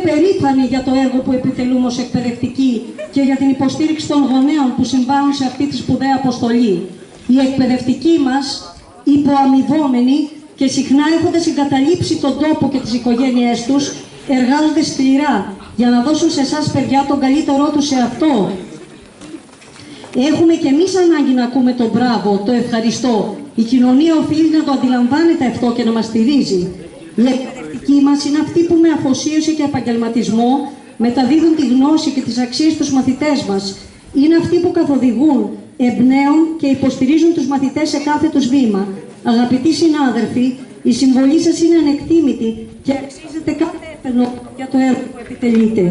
περήφανοι για το έργο που επιτελούμε ως εκπαιδευτικοί και για την υποστήριξη των γονέων που συμβάλλουν σε αυτή τη σπουδαία αποστολή. Οι εκπαιδευτικοί μας, υποαμοιβόμενοι και συχνά έχοντας εγκαταλείψει τον τόπο και τις οικογένειές τους, εργάζονται σκληρά για να δώσουν σε εσάς, παιδιά, τον καλύτερό τους σε αυτό. Έχουμε και εμείς ανάγκη να ακούμε το μπράβο, το ευχαριστώ. Η κοινωνία οφείλει να το αντιλαμβάνεται αυτό και να μας στηρίζει. Οι εκπαιδευτικοί μας είναι αυτοί που με αφοσίωση και επαγγελματισμό μεταδίδουν τη γνώση και τις αξίες στους μαθητές μας. Είναι αυτοί που καθοδηγούν, εμπνέουν και υποστηρίζουν τους μαθητές σε κάθε τους βήμα. Αγαπητοί συνάδελφοι, η συμβολή σας είναι ανεκτήμητη και αξίζεται κάθε έπαινο για το έργο που επιτελείτε.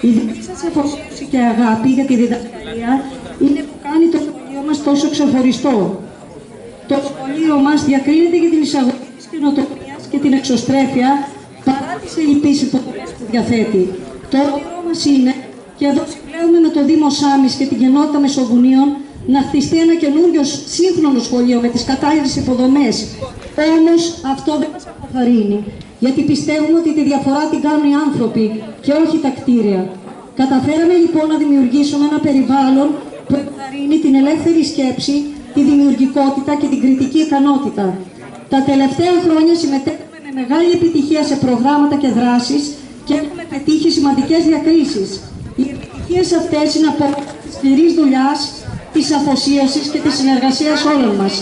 Η δική σας αφοσίωση και αγάπη για τη διδασκαλία είναι που κάνει το σχολείο μας τόσο ξεχωριστό. Το σχολείο μας διακρίνεται για την εισαγωγή της καινοτομίας και την εξωστρέφεια παρά τις ελλειπείς υποδομές που διαθέτει. Το όνειρό μας είναι, και εδώ συμπλέουμε με το Δήμο Σάμης και την Κοινότητα Μεσογουνίων, να χτιστεί ένα καινούριο σύγχρονο σχολείο με τις κατάλληλες υποδομές. Όμως αυτό δεν μας αποθαρρύνει, γιατί πιστεύουμε ότι τη διαφορά την κάνουν οι άνθρωποι και όχι τα κτίρια. Καταφέραμε λοιπόν να δημιουργήσουμε ένα περιβάλλον που ενθαρρύνει την ελεύθερη σκέψη, τη δημιουργικότητα και την κριτική ικανότητα. Τα τελευταία χρόνια συμμετέχουμε με μεγάλη επιτυχία σε προγράμματα και δράσεις και έχουμε πετύχει σημαντικές διακρίσεις. Οι επιτυχίες αυτές είναι απόδειξη της σκληρής δουλειάς, της αφοσίωσης και της συνεργασίας όλων μας.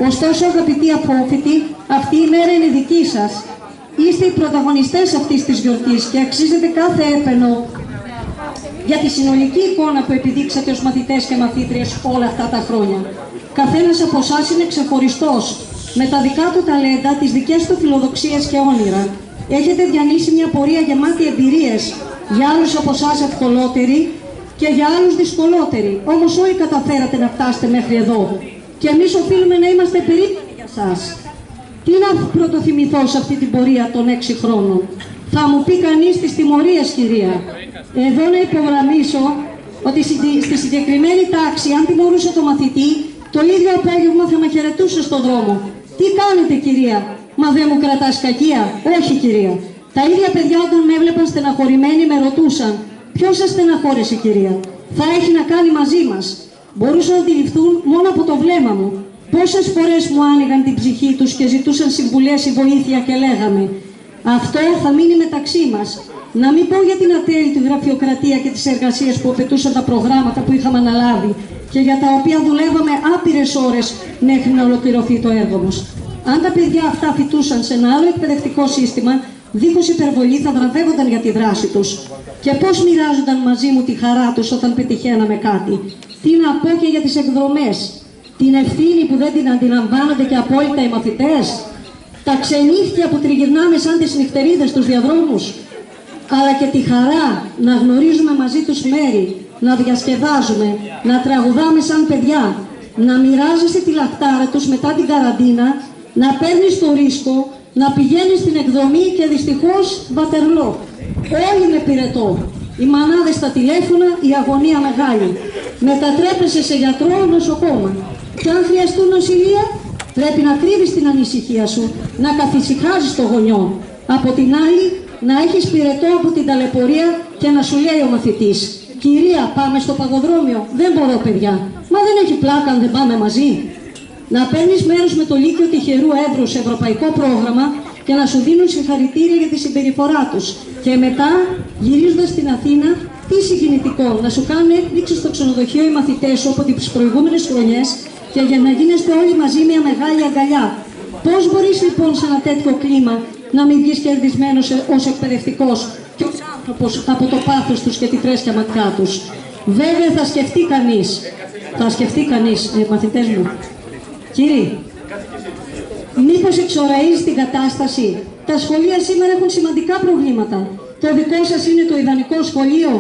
Ωστόσο, αγαπητοί απόφοιτοι, αυτή η μέρα είναι δική σας. Είστε οι πρωταγωνιστές αυτής της γιορτής και αξίζετε κάθε έπαινο για τη συνολική εικόνα που επιδείξατε ως μαθητές και μαθήτριες όλα αυτά τα χρόνια. Καθένας από εσάς είναι ξεχωριστός, με τα δικά του ταλέντα, τις δικές του φιλοδοξίες και όνειρα. Έχετε διανύσει μια πορεία γεμάτη εμπειρίες, για άλλους από εσάς ευκολότεροι και για άλλους δυσκολότεροι. Όμως όλοι καταφέρατε να φτάσετε μέχρι εδώ. Και εμείς οφείλουμε να είμαστε περήφανοι για σας. Τι να πρωτοθυμηθώ σε αυτή την πορεία των 6 χρόνων. Θα μου πει κανείς τις τιμωρίες, κυρία. Εδώ να υπογραμμίσω ότι στη συγκεκριμένη τάξη, αν τιμωρούσε το μαθητή, το ίδιο απόγευμα θα με χαιρετούσε στον δρόμο. Τι κάνετε, κυρία? Μα δεν μου κρατάς κακία? Όχι, κυρία. Τα ίδια παιδιά όταν με έβλεπαν στεναχωρημένοι με ρωτούσαν, ποιος σας στεναχώρησε, κυρία? Θα έχει να κάνει μαζί μας. Μπορούσαν να αντιληφθούν μόνο από το βλέμμα μου. Πόσες φορές μου άνοιγαν την ψυχή τους και ζητούσαν συμβουλές ή βοήθεια και λέγαμε, αυτό θα μείνει μεταξύ μας. Να μην πω για την ατέλειτη γραφειοκρατία και τις εργασίες που απαιτούσαν τα προγράμματα που είχαμε αναλάβει και για τα οποία δουλεύαμε άπειρες ώρες μέχρι να ολοκληρωθεί το έργο μας. Αν τα παιδιά αυτά φοιτούσαν σε ένα άλλο εκπαιδευτικό σύστημα, δίχως υπερβολή θα βραβεύονταν για τη δράση τους. Και πώς μοιράζονταν μαζί μου τη χαρά τους όταν πετυχαίναμε κάτι. Τι να πω και για τις εκδρομές. Την ευθύνη που δεν την αντιλαμβάνονται και απόλυτα οι μαθητές. Τα ξενύχτια που τριγυρνάμε σαν τις νυχτερίδες στους διαδρόμους. Αλλά και τη χαρά να γνωρίζουμε μαζί τους μέρη, να διασκεδάζουμε, να τραγουδάμε σαν παιδιά, να μοιράζεσαι τη λαχτάρα τους μετά την καραντίνα, να παίρνεις το ρίσκο, να πηγαίνεις στην εκδρομή και δυστυχώς βατερλό. Όλοι με πυρετό. Οι μανάδες στα τηλέφωνα, η αγωνία μεγάλη. Μετατρέπεσαι σε γιατρό νοσοκόμα. Και αν χρειαστούν νοσηλεία, πρέπει να κρύβεις την ανησυχία σου, να καθησυχάζεις το γονιό. Από την άλλη, να έχεις πυρετό από την ταλαιπωρία και να σου λέει ο μαθητής, κυρία, πάμε στο παγοδρόμιο? Δεν μπορώ, παιδιά. Μα δεν έχει πλάκα αν δεν πάμε μαζί. Να παίρνεις μέρος με το Λύκειο Τυχερού Εύρου σε ευρωπαϊκό πρόγραμμα και να σου δίνουν συγχαρητήρια για τη συμπεριφορά τους. Και μετά, γυρίζοντας στην Αθήνα, τι συγκινητικό, να σου κάνουν έκπληξη στο ξενοδοχείο οι μαθητές σου από τις προηγούμενες χρονιές και για να γίνεστε όλοι μαζί μια μεγάλη αγκαλιά. Πώς μπορείς λοιπόν σε ένα τέτοιο κλίμα να μην βγεις κερδισμένος ως εκπαιδευτικός και ως άνθρωπος από το πάθος τους και τη φρέσκια ματιά τους? Βέβαια θα σκεφτεί κανείς, μαθητές μου. Κύριοι, μήπως εξοραίζει την κατάσταση? Τα σχολεία σήμερα έχουν σημαντικά προβλήματα. Το δικό σας είναι το ιδανικό σχολείο?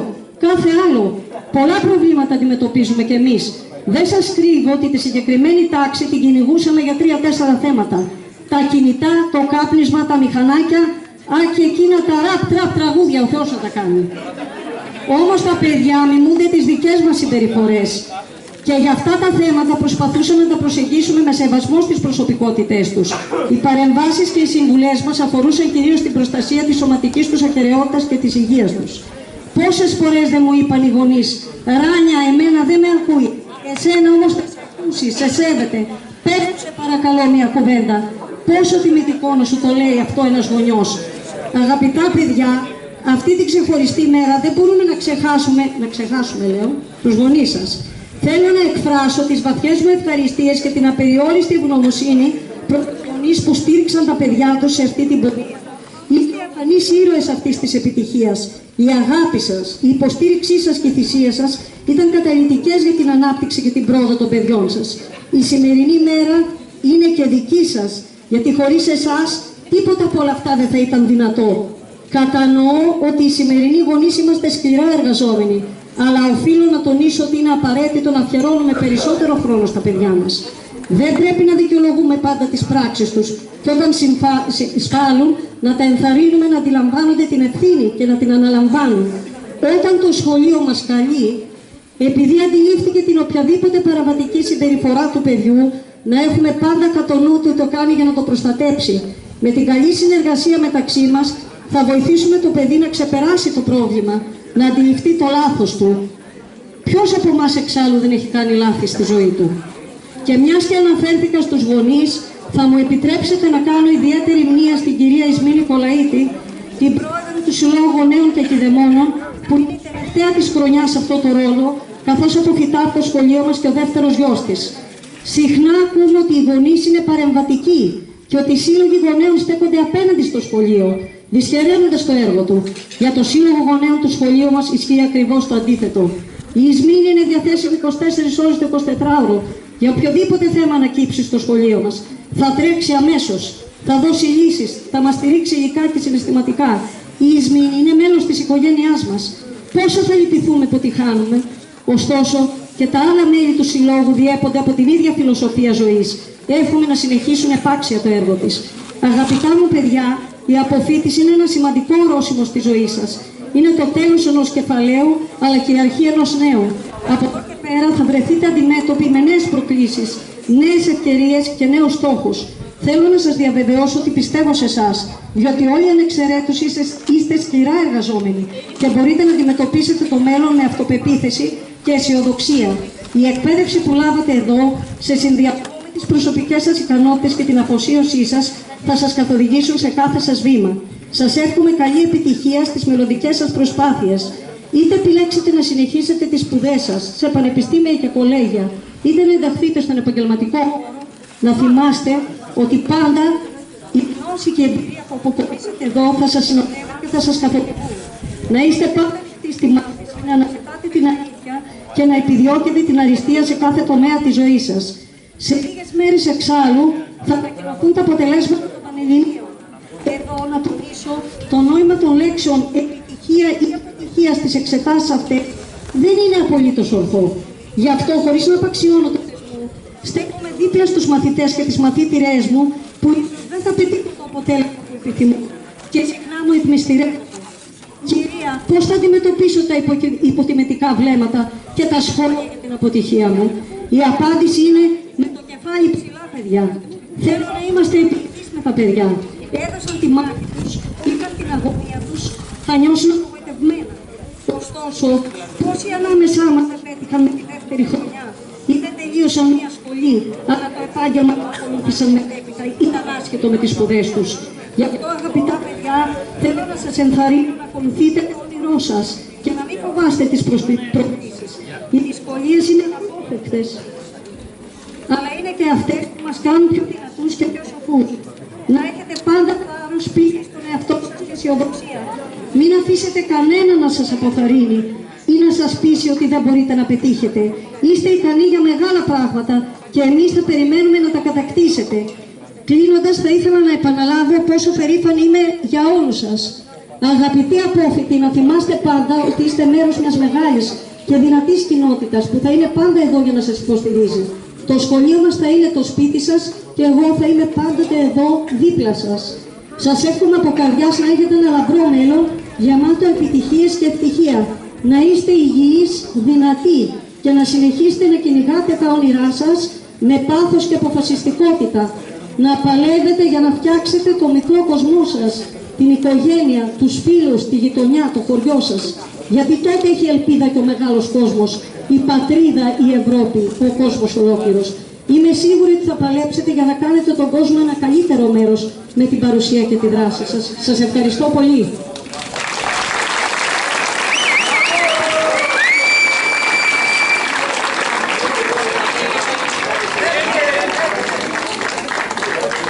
Κάθε άλλο. Πολλά προβλήματα αντιμετωπίζουμε κι εμείς. Δεν σας κρύβω ότι τη συγκεκριμένη τάξη την κυνηγούσαμε για 3-4 θέματα. Τα κινητά, το κάπνισμα, τα μηχανάκια, και εκείνα τα ραπ-τραπ τραγούδια, ο Θεός να τα κάνει. Όμως τα παιδιά μιμούνται τις δικές μας συμπεριφορές. Και για αυτά τα θέματα προσπαθούσαμε να τα προσεγγίσουμε με σεβασμό στις προσωπικότητές τους. Οι παρεμβάσεις και οι συμβουλές μας αφορούσαν κυρίως την προστασία της σωματικής τους ακεραιότητας και της υγείας τους. Πόσες φορές δεν μου είπαν οι γονείς, Ράνια, εμένα δεν με ακούει, εσένα όμως θα σε ακούσει, σε σέβεται, πες μου σε παρακαλώ μια κουβέντα. Πόσο τιμητικό να σου το λέει αυτό ένας γονιός. Αγαπητά παιδιά, αυτή την ξεχωριστή μέρα δεν μπορούμε να ξεχάσουμε λέω, τους γονείς σας. Θέλω να εκφράσω τις βαθιές μου ευχαριστίες και την απεριόριστη ευγνωμοσύνη προς τους γονείς που στήριξαν τα παιδιά τους σε αυτή την πορεία. Είστε αφανείς ήρωες αυτής της επιτυχίας. Η αγάπη σας, η υποστήριξή σας και η θυσία σας ήταν καταλυτικές για την ανάπτυξη και την πρόοδο των παιδιών σας. Η σημερινή μέρα είναι και δική σας, γιατί χωρίς εσάς τίποτα από όλα αυτά δεν θα ήταν δυνατό. Κατανοώ ότι οι σημερινοί γονείς είμαστε σκληρά εργαζόμενοι, αλλά οφείλω να τονίσω ότι είναι απαραίτητο να αφιερώνουμε περισσότερο χρόνο στα παιδιά μας. Δεν πρέπει να δικαιολογούμε πάντα τις πράξεις τους και όταν σφάλουν να τα ενθαρρύνουμε να αντιλαμβάνονται την ευθύνη και να την αναλαμβάνουν. Όταν το σχολείο μας καλεί, επειδή αντιλήφθηκε την οποιαδήποτε παραβατική συμπεριφορά του παιδιού, να έχουμε πάντα κατά νου ότι το κάνει για να το προστατέψει. Με την καλή συνεργασία μεταξύ μας θα βοηθήσουμε το παιδί να ξεπεράσει το πρόβλημα, να αντιληφθεί το λάθος του. Ποιος από εμάς εξάλλου δεν έχει κάνει λάθη στη ζωή του? Και μιας και αναφέρθηκα στους γονείς, θα μου επιτρέψετε να κάνω ιδιαίτερη μνήα στην κυρία Ισμή Νικολαΐτη, την πρόεδρο του Συλλόγου Γονέων και Κηδεμόνων, που είναι η τελευταία της χρονιά σε αυτό το ρόλο, καθώς αποφυτά από το σχολείο μας και ο δεύτερος γιος της. Συχνά ακούμε ότι οι γονείς είναι παρεμβατικοί και ότι οι σύλλογοι γονέων στέκονται απέναντι στο σχολείο, δυσχεραίνοντας το έργο του. Για το Σύλλογο Γονέων του σχολείου μας ισχύει ακριβώς το αντίθετο. Η Ισμήνη είναι διαθέσιμη 24 ώρες το 24ωρο. Για οποιοδήποτε θέμα ανακύψει στο σχολείο μας, θα τρέξει αμέσως, θα δώσει λύσεις, θα μας στηρίξει υλικά και συναισθηματικά. Η Ισμήνη είναι μέλος της οικογένειάς μας. Πόσο θα λυπηθούμε που τη χάνουμε? Ωστόσο, και τα άλλα μέλη του Συλλόγου διέπονται από την ίδια φιλοσοφία ζωής. Εύχομαι να συνεχίσουν επάξια το έργο της. Αγαπητά μου παιδιά, η αποφύτιση είναι ένα σημαντικό ορόσημο στη ζωή σας. Είναι το τέλος ενός κεφαλαίου, αλλά και η αρχή ενός νέου. Από εδώ και πέρα θα βρεθείτε αντιμέτωποι με νέες προκλήσεις, νέες ευκαιρίες και νέους στόχους. Θέλω να σας διαβεβαιώσω ότι πιστεύω σε εσάς, διότι όλοι ανεξαιρέτως είστε σκληρά εργαζόμενοι και μπορείτε να αντιμετωπίσετε το μέλλον με αυτοπεποίθηση και αισιοδοξία. Η εκπαίδευση που λάβατε εδώ, σε συνδυασμό με τις προσωπικές σας ικανότητες και την αφοσίωσή σας, θα σας καθοδηγήσουν σε κάθε σας βήμα. Σας εύχομαι καλή επιτυχία στις μελλοντικές σας προσπάθειες. Είτε επιλέξετε να συνεχίσετε τις σπουδές σας σε πανεπιστήμια και κολέγια, είτε να ενταχθείτε στον επαγγελματικό χώρο, να θυμάστε ότι πάντα η γνώση και η εμπειρία που αποκομίσατε εδώ θα σας συνοδεύουν και θα σας καθοδηγούν. Να είστε πάντα ανοιχτοί στη μάθηση, να αναζητάτε την αλήθεια και να επιδιώκετε την αριστεία σε κάθε τομέα της ζωής σας. Σε λίγες μέρες εξάλλου θα ανακοινωθούν τα αποτελέσματα των Πανελληνίων. Εδώ να τονίσω το νόημα των λέξεων επιτυχία ή αποτυχία στις εξετάσεις αυτές δεν είναι απολύτως ορθό. Γι' αυτό, χωρίς να απαξιώνω το θεσμό, στέκομαι δίπλα στους μαθητές και τις μαθήτριές μου που δεν θα πετύχουν το αποτέλεσμα που επιθυμούν και συχνά μου εκμυστηρεύουν. Κυρία, πώς θα αντιμετωπίσω τα υποτιμητικά βλέμματα και τα σχόλια για την αποτυχία μου? Η απάντηση είναι με το κεφάλι ψηλά, παιδιά. Θέλω να είμαστε επιτυχείς με τα παιδιά. Έδωσαν τη μάχη τους, είχαν την αγωνία τους, θα νιώσουν απογοητευμένα. Ωστόσο, πόσοι ανάμεσά μας δεν πέτυχαν με τη δεύτερη χρονιά ή δεν τελείωσαν μια σχολή, αλλά το επάγγελμα που ακολούθησαν μετέπειτα ήταν άσχετο με τις σπουδές τους. Γι' αυτό, αγαπητά παιδιά, θέλω να σας ενθαρρύνω να ακολουθείτε το όνειρό σας και να μην φοβάστε τις προκλήσεις. Οι δυσκολίες είναι αναπόφευκτες, αλλά είναι και αυτές που μας κάνουν πιο δυνατούς και πιο σοφούς. Να έχετε πάντα θάρρος, πίστη στον εαυτό σας και αισιοδοξία. Μην αφήσετε κανένα να σας αποθαρρύνει ή να σας πείσει ότι δεν μπορείτε να πετύχετε. Είστε ικανοί για μεγάλα πράγματα και εμείς θα περιμένουμε να τα κατακτήσετε. Κλείνοντας, θα ήθελα να επαναλάβω πόσο περήφανη είμαι για όλους σας. Αγαπητοί απόφοιτοι, να θυμάστε πάντα ότι είστε μέρος μιας μεγάλης και δυνατής κοινότητας που θα είναι πάντα εδώ για να σας υποστηρίζει. Το σχολείο μας θα είναι το σπίτι σας και εγώ θα είμαι πάντοτε εδώ δίπλα σας. Σας εύχομαι από καρδιάς να έχετε ένα λαμπρό μέλλον, γεμάτο επιτυχίες και ευτυχία. Να είστε υγιείς, δυνατοί και να συνεχίσετε να κυνηγάτε τα όνειρά σας με πάθος και αποφασιστικότητα. Να παλεύετε για να φτιάξετε το μικρό κοσμό σας, την οικογένεια, τους φίλους, τη γειτονιά, το χωριό σας. Γιατί τότε έχει ελπίδα και ο μεγάλος κόσμος, η πατρίδα, η Ευρώπη, ο κόσμος ολόκληρος. Είμαι σίγουρη ότι θα παλέψετε για να κάνετε τον κόσμο ένα καλύτερο μέρος με την παρουσία και τη δράση σας. Σας ευχαριστώ πολύ.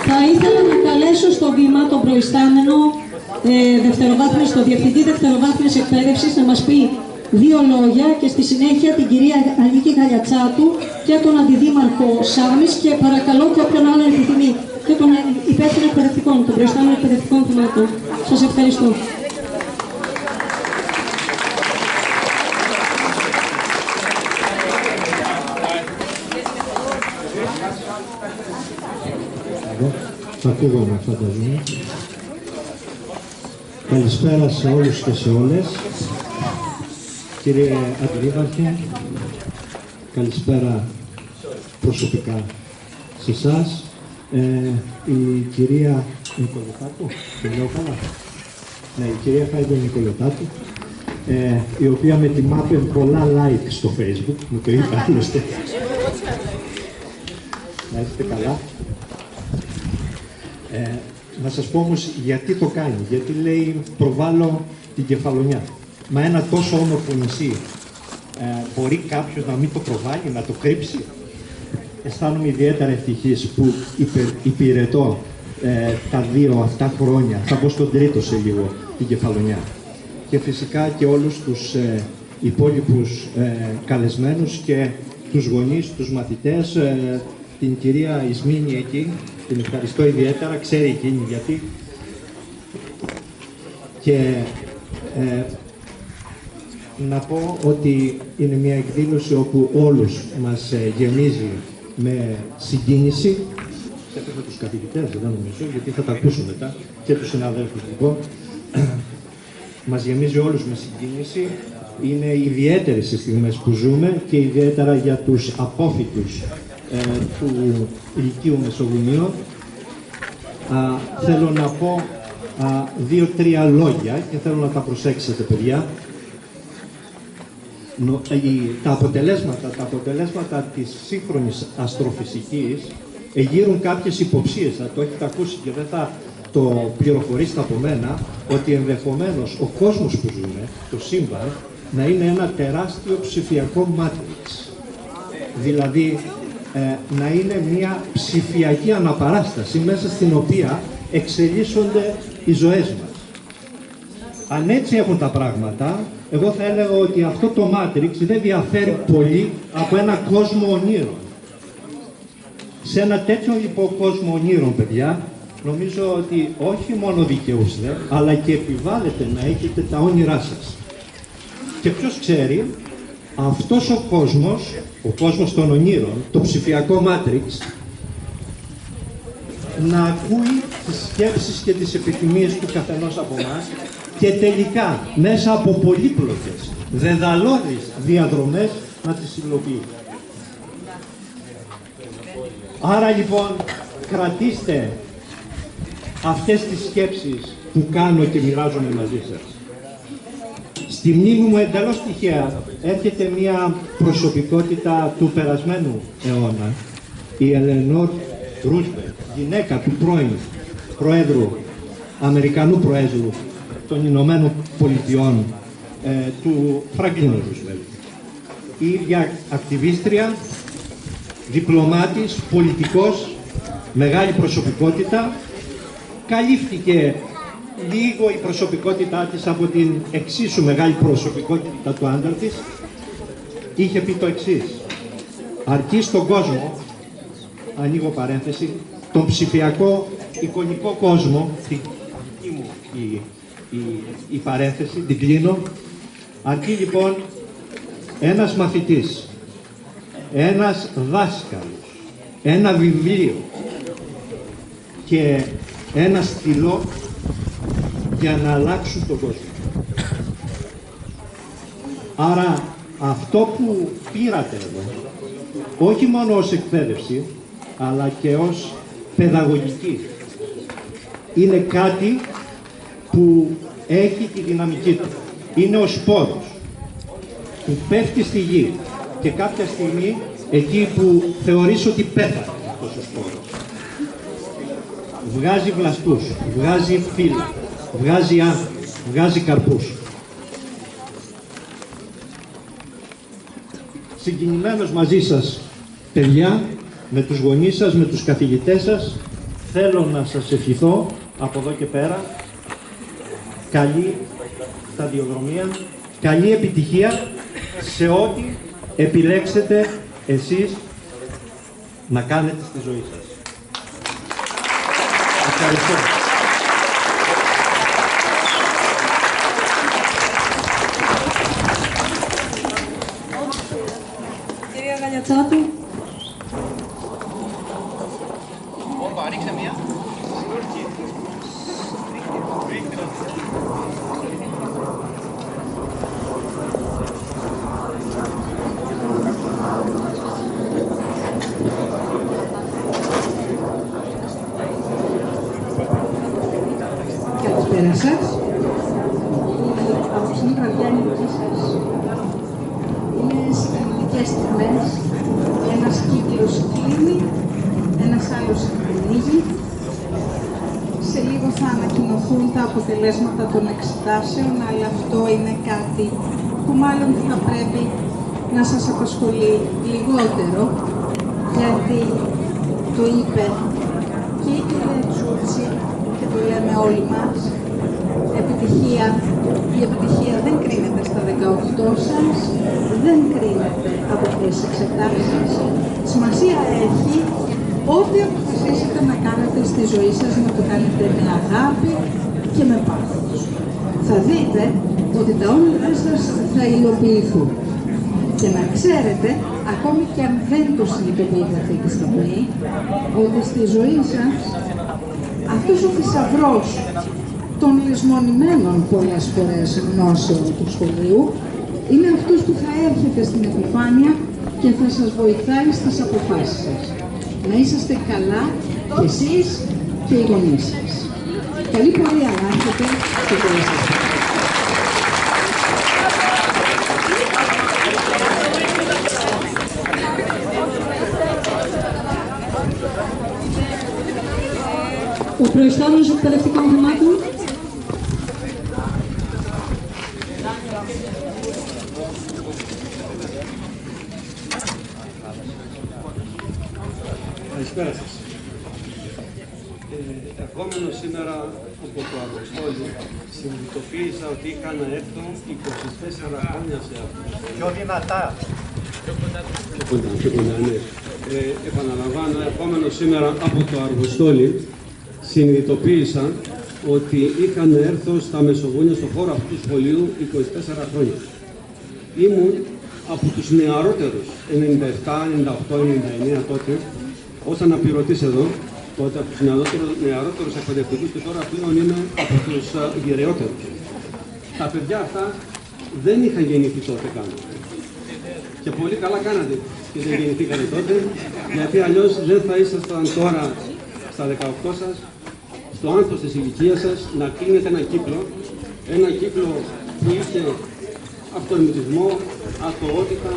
Θα ήθελα να καλέσω στο βήμα τον προϊστάμενο το Διευθυντή Δευτεροβάθμιας Εκπαίδευσης να μας πει 2 λόγια και στη συνέχεια την κυρία Αλίκη Γαλιατσάτου και τον Αντιδήμαρχο Σάμης και παρακαλώ και όποιον άλλο επιθυμεί και τον υπεύθυνο εκπαιδευτικών, τον προϊστάμενο εκπαιδευτικών θεμάτων. Σας ευχαριστώ. Θα ακούγομαι, φανταζόμαι. Καλησπέρα σε όλους και σε όλες. Κύριε Αντιδήμαρχε, καλησπέρα προσωπικά σε εσάς. Η κυρία Νικολετάτου, την λέω καλά. Ναι, η κυρία Χάιντο Νικολετάτου, η οποία με τιμάται πολλά like στο Facebook, μου το είπε άλλωστε. Να είστε καλά. Να σας πω όμως γιατί το κάνει. Γιατί λέει προβάλλω την Κεφαλονιά. Μα ένα τόσο όμορφο νησί μπορεί κάποιος να μην το προβάλλει, να το κρύψει. Αισθάνομαι ιδιαίτερα ευτυχής που υπηρετώ τα 2 αυτά χρόνια, θα πω στον 3ο σε λίγο, την Κεφαλονιά. Και φυσικά και όλους τους υπόλοιπους καλεσμένους και τους γονείς, τους μαθητές, την κυρία Ισμήνη εκεί, την ευχαριστώ ιδιαίτερα, ξέρει εκείνη γιατί. Και να πω ότι είναι μια εκδήλωση όπου όλους μας γεμίζει με συγκίνηση. Έπρεπε τους καθηγητές, δεν νομίζω, γιατί θα τα ακούσω μετά, και τους συναδέλφους λοιπόν. Μας γεμίζει όλους με συγκίνηση. Είναι ιδιαίτερες οι στιγμές που ζούμε και ιδιαίτερα για τους απόφοιτους του Λυκείου Μεσογουνίου. Θέλω να πω 2-3 λόγια και θέλω να τα προσέξετε, παιδιά. Τα αποτελέσματα της σύγχρονης αστροφυσικής εγείρουν κάποιες υποψίες, θα το έχετε ακούσει και δεν θα το πληροφορήσετε από μένα, ότι ενδεχομένως ο κόσμος που ζούμε, το σύμπαν, να είναι ένα τεράστιο ψηφιακό μάτριξ. Δηλαδή, να είναι μια ψηφιακή αναπαράσταση μέσα στην οποία εξελίσσονται οι ζωές μας. Αν έτσι έχουν τα πράγματα, εγώ θα έλεγα ότι αυτό το Matrix δεν διαφέρει πολύ από ένα κόσμο ονείρων. Σε ένα τέτοιο λοιπόν κόσμο ονείρων, παιδιά, νομίζω ότι όχι μόνο δικαιούστε, αλλά και επιβάλλετε να έχετε τα όνειρά σας. Και ποιος ξέρει, αυτός ο κόσμος των ονείρων, το ψηφιακό Matrix, να ακούει τις σκέψεις και τις επιθυμίες του καθενός από εμάς και τελικά μέσα από πολύπλοκες, δεδαλώδεις διαδρομές να τις υλοποιεί. Άρα λοιπόν κρατήστε αυτές τις σκέψεις που κάνω και μοιράζομαι μαζί σας. Στη μνήμη μου εντελώς τυχαία έρχεται μια προσωπικότητα του περασμένου αιώνα, η Ελεονόρ Ρούσβελτ, γυναίκα του πρώην Προέδρου, Αμερικανού Προέδρου των Ηνωμένων Πολιτειών, του Φράγκλιν Ρούσβελτ. Η ίδια ακτιβίστρια, διπλωμάτης, πολιτικός, μεγάλη προσωπικότητα. Καλύφθηκε λίγο η προσωπικότητά της από την εξίσου μεγάλη προσωπικότητα του άντρα της. Είχε πει το εξής: αρκεί στον κόσμο, ανοίγω παρένθεση, τον ψηφιακό εικονικό κόσμο, τη δική μου η παρένθεση, την κλείνω, αρκεί λοιπόν ένας μαθητής, ένας δάσκαλος, ένα βιβλίο και ένα στυλό για να αλλάξουν τον κόσμο. Άρα αυτό που πήρατε εδώ, όχι μόνο ως εκπαίδευση, αλλά και ως παιδαγωγική, είναι κάτι που έχει τη δυναμική του. Είναι ο σπόρος που πέφτει στη γη και κάποια στιγμή, εκεί που θεωρείς ότι πέθανε αυτός ο σπόρος, βγάζει βλαστούς, βγάζει φύλλα, βγάζει άνθη, βγάζει καρπούς. Συγκινημένος μαζί σας, παιδιά, με τους γονείς σας, με τους καθηγητές σας, θέλω να σας ευχηθώ από εδώ και πέρα καλή σταδιοδρομία, καλή επιτυχία σε ό,τι επιλέξετε εσείς να κάνετε στη ζωή σας. Ευχαριστώ. Κυρία Γαλιατσάτου. Ρίξε μία. Καλησπέρα σας. Η απόψινή βραδιά είναι δική σας. Είναι συγκινητικές στιγμές. Ένας κύκλος κλείνει, ένας άλλος ανοίγει. Σε λίγο θα ανακοινωθούν τα αποτελέσματα των εξετάσεων, αλλά αυτό είναι κάτι που μάλλον θα πρέπει να σας απασχολεί λιγότερο, γιατί το είπε και η κυρία Τσούτσι και το λέμε όλοι μας, η επιτυχία δεν κρίνεται στα 18 σας, δεν κρίνεται από τις εξετάσεις. Σημασία έχει ό,τι αποφασίσετε να κάνετε στη ζωή σας, να το κάνετε με αγάπη και με πάθος. Θα δείτε ότι τα όνειρά σας θα υλοποιηθούν. Και να ξέρετε, ακόμη και αν δεν το συνειδητοποιείτε αυτή τη στιγμή, ότι στη ζωή σας αυτός ο θησαυρός των λησμονημένων πολλές φορές γνώσεων του σχολείου είναι αυτός που θα έρχεται στην επιφάνεια και θα σας βοηθάει στις αποφάσεις σας. Να είσαστε καλά και εσείς και οι γονείς σας. Καλή πορεία να έχετε και πολύ σας. Ο προϊστάμενος εκπαιδευτικών θεμάτων. Καλησπέρα σας. Ερχόμενο σήμερα από το Αργοστόλιο, συνειδητοποίησα ότι είχα να έρθω 24 χρόνια σε αυτό. Πιο δυνατά. Πιο κοντά, ναι. Επαναλαμβάνω, ερχόμενο σήμερα από το Αργοστόλιο, συνειδητοποίησα ότι είχα να έρθω στα Μεσογούνια, στον χώρο αυτού του σχολείου, 24 χρόνια. Ήμουν από τους νεαρότερους, 97, 98, 99 τότε, ως αναπληρωτής εδώ, τότε από τους νεαρότερους εκπαιδευτικούς και τώρα πλέον είμαι από τους γεραιότερους. Τα παιδιά αυτά δεν είχαν γεννηθεί τότε καν. Και πολύ καλά κάνατε και δεν γεννηθήκατε τότε, γιατί αλλιώς δεν θα ήσασταν τώρα στα 18 σας, στο άνθος της ηλικίας σας, να κλείνετε ένα κύκλο που είχε αυτορμητισμό, αθωότητα,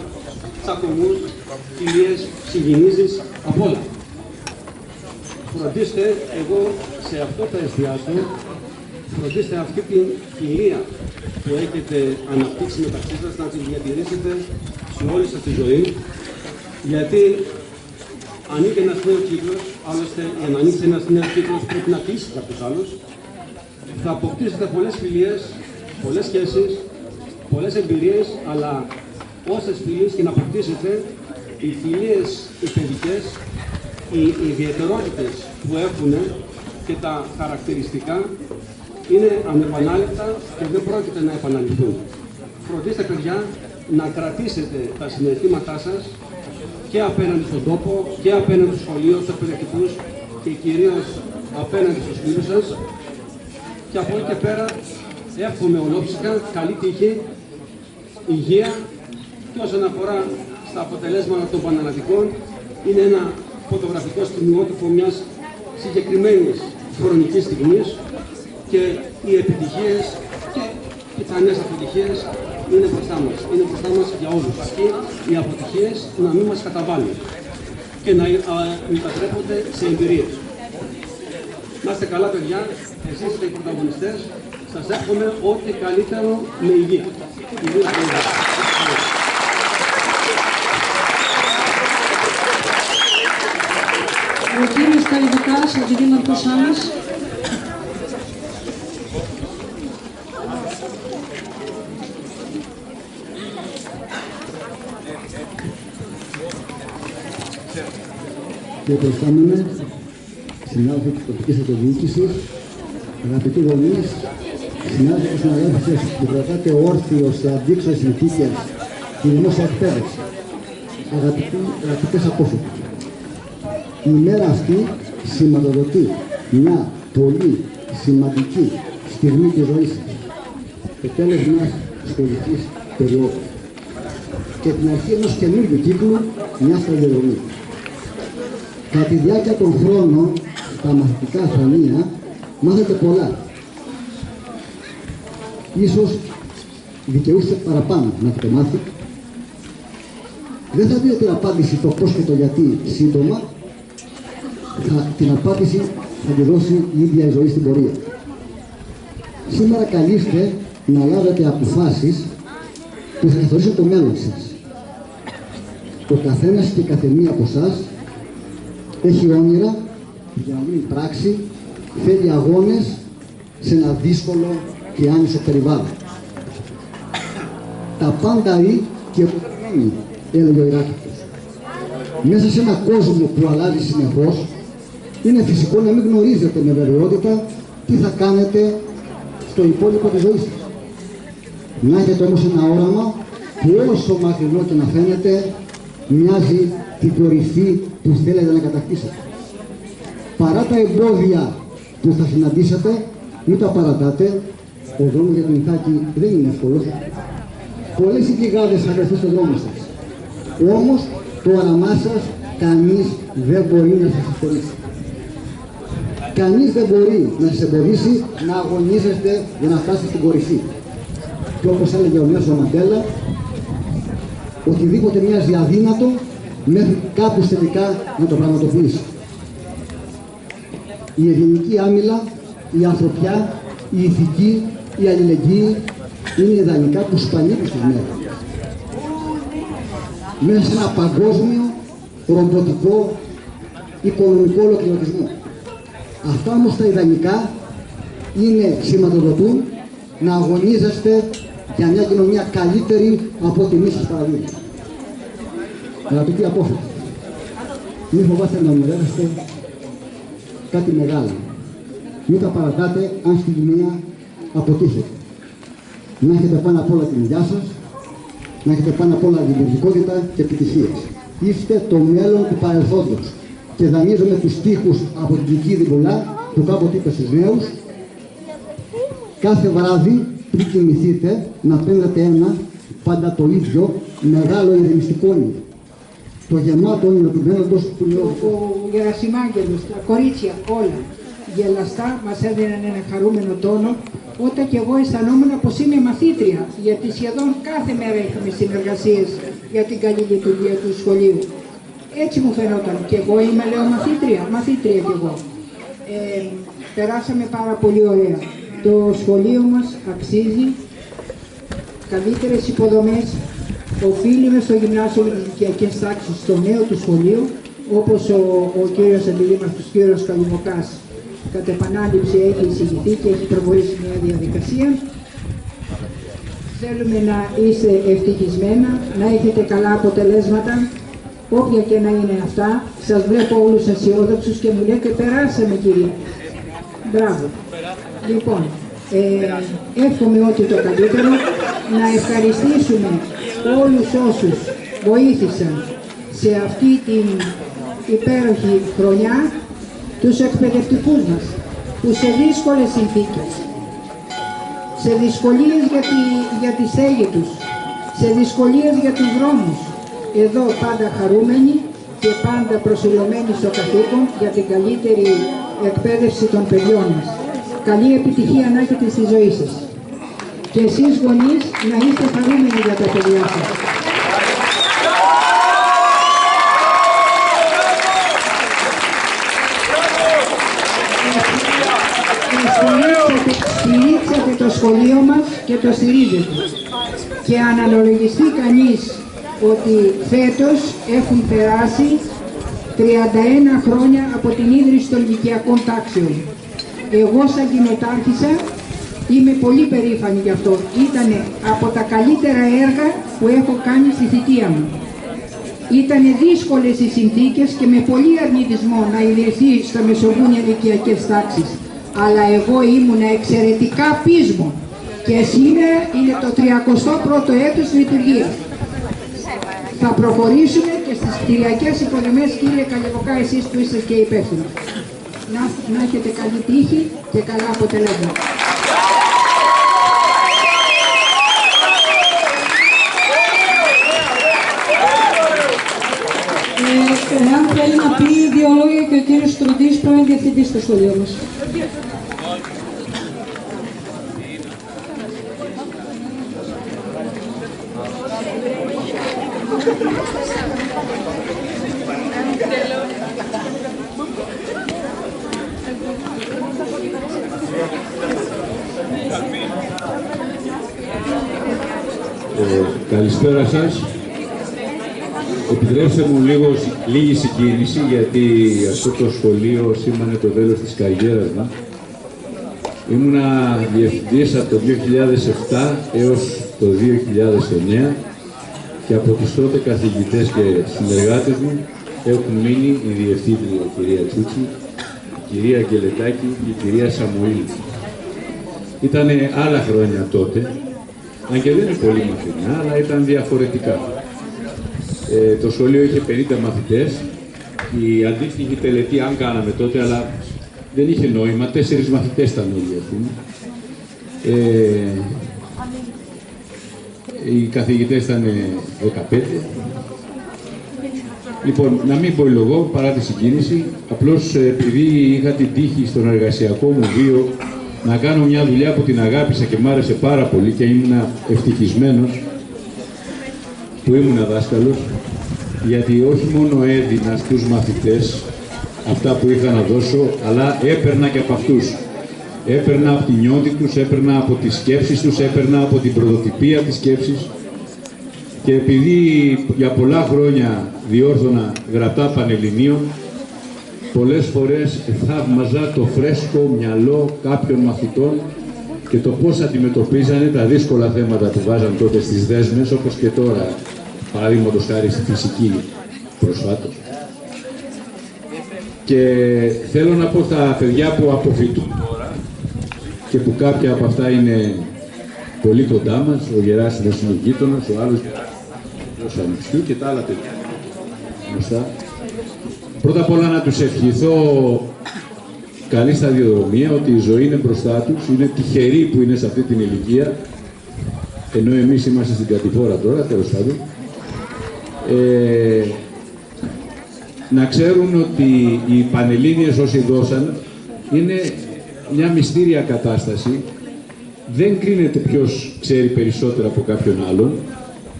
τσακωμούς, φιλίες, συγκινήσεις, απ' όλα. Φροντίστε, εγώ σε αυτό θα εστιάσω, φροντίστε αυτή την φιλία που έχετε αναπτύξει μεταξύ σας να τη διατηρήσετε σε όλη σας τη ζωή, γιατί ανοίγει ένας νέος κύκλος, άλλωστε για να ανοίξει ένας νέος κύκλος πρέπει να κλείσει κάποιους άλλους. Θα αποκτήσετε πολλές φιλίες, πολλές σχέσεις, πολλές εμπειρίες, αλλά όσες φιλίες και να αποκτήσετε, οι φιλίες οι παιδικές, οι ιδιαιτερότητες που έχουν και τα χαρακτηριστικά είναι ανεπανάληπτα και δεν πρόκειται να επαναληφθούν. Φροντίστε, παιδιά, να κρατήσετε τα συναισθήματά σας και απέναντι στον τόπο και απέναντι στο σχολείο, στους εκπαιδευτικούς και κυρίως απέναντι στους φίλους σας. Και από εκεί και πέρα εύχομαι ολόψυχα καλή τύχη, υγεία Και όσον αφορά στα αποτελέσματα των Πανελλαδικών, είναι ένα φωτογραφικό στιγμιότυπο μιας συγκεκριμένης χρονικής στιγμής και οι επιτυχίες και οι πιθανές αποτυχίες είναι μπροστά μας. Είναι μπροστά μας για όλους. Και οι αποτυχίες να μην μας καταβάλουν και να μετατρέπονται σε εμπειρίες. Να είστε καλά, παιδιά. Εσείς είστε οι πρωταγωνιστές. Σας εύχομαι ό,τι καλύτερο με υγεία. Ο κύριος Καλυβικάς, ο δήμαρχος Σάμας. Κύριε Προϊστάμενε, συνάδελφοι της τοπικής αυτοδιοίκησης, αγαπητοί γονείς, συνάδελφοι και συναδέλφοι που κρατάτε όρθιο σε αντίξωες συνθήκες τη δημόσια εκπαίδευση, αγαπητές απόφοιτοι. Η ημέρα αυτή σηματοδοτεί μια πολύ σημαντική στιγμή της ζωής σας, το τέλος μιας σχολικής περίοδου και την αρχή ενός καινούργιου κύκλου, μιας σταδιοδρομής. Κατά τη διάρκεια των χρόνων, στα μαθητικά αθανεία, μάθετε πολλά. Ίσως δικαιούστε παραπάνω να έχετε μάθει. Δεν θα δείτε την απάντηση το πώς και το γιατί σύντομα. Την απάντηση θα τη δώσει η ίδια η ζωή στην πορεία. Σήμερα καλείστε να λάβετε αποφάσεις που θα καθορίσουν το μέλλον σας. Ο καθένας και η καθεμία από εσάς έχει όνειρα για να γίνει πράξη, θέλει αγώνες σε ένα δύσκολο και άνισο περιβάλλον. Τα πάντα και αποτελεί, έλεγε ο Ηράκλειτος. Μέσα σε ένα κόσμο που αλλάζει συνεχώς, είναι φυσικό να μην γνωρίζετε με βεβαιότητα τι θα κάνετε στο υπόλοιπο της ζωής σας. Να έχετε όμως ένα όραμα που όσο μακρινό και να φαίνεται, μοιάζει την κορυφή που θέλετε να κατακτήσετε. Παρά τα εμπόδια που θα συναντήσετε, μην τα παρατάτε. Ο δρόμος για το Ιθάκη δεν είναι εύκολος. Πολλές οι πληγάδες θα βρεθούν στον δρόμο σας. Όμως, το όραμά σας κανείς δεν μπορεί να σας συγχωρήσει. Κανείς δεν μπορεί να σας εμποδίσει να αγωνίζεστε για να φτάσετε στην κορυφή. Και όπως έλεγε ο Νέλσον Μαντέλα, οτιδήποτε μοιάζει αδύνατο, μέχρι κάποιος τελικά να το πραγματοποιήσει. Η ελληνική άμυλα, η ανθρωπιά, η ηθική, η αλληλεγγύη είναι ιδανικά που σπανίζουν στις μέρες. Μέσα σε ένα παγκόσμιο, ρομποτικό, οικονομικό ολοκληρωτισμό. Αυτά όμως τα ιδανικά σηματοδοτούν να αγωνίζεστε για μια κοινωνία καλύτερη από ό,τι εμείς σας παραδείγουμε. Αγαπητοί απόφοιτοι, μην φοβάστε να ονειρεύεστε κάτι μεγάλο. Μην τα παρατάτε αν στη Γειτονία αποτύχετε. Να έχετε πάνω απ' όλα την υγειά σας, να έχετε πάνω απ' όλα δημιουργικότητα και επιτυχίες. Είστε το μέλλον του παρελθόντος και δανείζομαι τους στίχους από την δική Διβουλά που κάποτε είπε στους νέους: κάθε βράδυ πριν κοιμηθείτε να παίρνετε ένα, πάντα το ίδιο, μεγάλο ειρηνιστικό όνειρο. Το γεμάτο όνειρο του μέλλοντος του νέου. Ο Γερασιμάγγελος, τα κορίτσια όλα γελαστά μας έδιναν ένα χαρούμενο τόνο, όταν και εγώ αισθανόμουν πως είμαι μαθήτρια, γιατί σχεδόν κάθε μέρα είχαμε συνεργασίες για την καλή λειτουργία του σχολείου. Έτσι μου φαινόταν. Και εγώ είμαι, λέω, μαθήτρια κι εγώ. Περάσαμε πάρα πολύ ωραία. Το σχολείο μας αξίζει καλύτερες υποδομές. Οφείλουμε στο γυμνάσιο με τις ηλικιακές τάξεις στο νέο του σχολείο, όπως ο κύριος αντιδήμαρχος, ο κύριος Καλυμοκάς, κατ' επανάληψη έχει εισηγηθεί και έχει προχωρήσει μια διαδικασία. Θέλουμε να είστε ευτυχισμένα, να έχετε καλά αποτελέσματα, όποια και να είναι αυτά. Σας βλέπω όλους αισιόδοξους και μου λέτε περάσαμε, κύριε. Μπράβο. Λοιπόν, εύχομαι ό,τι το καλύτερο, να ευχαριστήσουμε όλους όσους βοήθησαν σε αυτή την υπέροχη χρονιά, τους εκπαιδευτικούς μας, που σε δύσκολες συνθήκες, σε δυσκολίες για τη στέγη τους, σε δυσκολίες για τους δρόμους. Εδώ πάντα χαρούμενοι και πάντα προσιλωμένοι στο καθήκον για την καλύτερη εκπαίδευση των παιδιών μας. Καλή επιτυχία να έχετε στη ζωή σας. Και εσείς γονείς να είστε χαρούμενοι για τα παιδιά σας. Στηρίξατε το σχολείο μας και το στηρίζετε. Και αν αναλογιστεί κανείς ότι φέτος έχουν περάσει 31 χρόνια από την ίδρυση των λυκειακών τάξεων. Εγώ σαν κοινοτάρχησα είμαι πολύ περήφανη γι' αυτό. Ήταν από τα καλύτερα έργα που έχω κάνει στη θητεία μου. Ήταν δύσκολες οι συνθήκες και με πολύ αρνητισμό να ιδρυθεί στα Μεσογούνια λυκειακές τάξεις. Αλλά εγώ ήμουνα εξαιρετικά πείσμο και σήμερα είναι το 31ο έτος λειτουργίας. Θα προχωρήσουμε και στις κτηριακές υποδομές, κύριε Καλεβοκά, εσείς που είστε και υπεύθυνοι. Να έχετε καλή τύχη και καλά αποτελέσματα. Εάν θέλει να πει δύο λόγια και ο κύριος Στρουντής, πρώην διευθυντής στο σχολείο μας. Καλησπέρα σας. Επιτρέψτε μου λίγη συγκίνηση, γιατί αυτό το σχολείο σήμανε το τέλος της καριέρας μου. Ήμουνα διευθυντής από το 2007 έως το 2009 και από τους τότε καθηγητές και συνεργάτες μου έχουν μείνει η διευθύντρια κυρία Τσούτσι, η κυρία Γκελετάκη και η κυρία Σαμουήλ. Ήτανε άλλα χρόνια τότε, αν και δεν είναι πολύ μακρινά, αλλά ήταν διαφορετικά. Το σχολείο είχε 50 μαθητές, η αντίστοιχη τελετή αν κάναμε τότε, αλλά δεν είχε νόημα, 4 μαθητές ήταν όλοι, ας πούμε. Οι καθηγητές ήταν 15. Λοιπόν, να μην πολυλογώ παρά τη συγκίνηση, απλώς επειδή είχα την τύχη στον εργασιακό μου βίο να κάνω μια δουλειά που την αγάπησα και μ' άρεσε πάρα πολύ και ήμουνα ευτυχισμένος που ήμουνα δάσκαλος, γιατί όχι μόνο έδινα στους μαθητές αυτά που είχα να δώσω, αλλά έπαιρνα και από αυτούς. Έπαιρνα από τη νιώτη τους, έπαιρνα από τις σκέψεις τους, έπαιρνα από την πρωτοτυπία της σκέψης και επειδή για πολλά χρόνια διόρθωνα γραπτά πανελληνίων, πολλές φορές θαύμαζα το φρέσκο μυαλό κάποιων μαθητών και το πώς αντιμετωπίζανε τα δύσκολα θέματα που βάζαν τότε στις δέσμες, όπως και τώρα, παραδείγματος χάρη στη φυσική προσφάτως. Και θέλω να πω στα παιδιά που αποφυτούν τώρα και που κάποια από αυτά είναι πολύ κοντά μας, ο Γεράσιμος είναι ο γείτονας, ο άλλος ο Σανουστιού και τα άλλα παιδιά γνωστά. Πρώτα απ' όλα να τους ευχηθώ καλή σταδιοδρομία, ότι η ζωή είναι μπροστά τους, είναι τυχεροί που είναι σε αυτή την ηλικία, ενώ εμείς είμαστε στην κατηφόρα τώρα, τέλος πάντων. Να ξέρουν ότι οι Πανελλήνιες όσοι δώσαν είναι μια μυστήρια κατάσταση. Δεν κρίνεται ποιος ξέρει περισσότερα από κάποιον άλλον,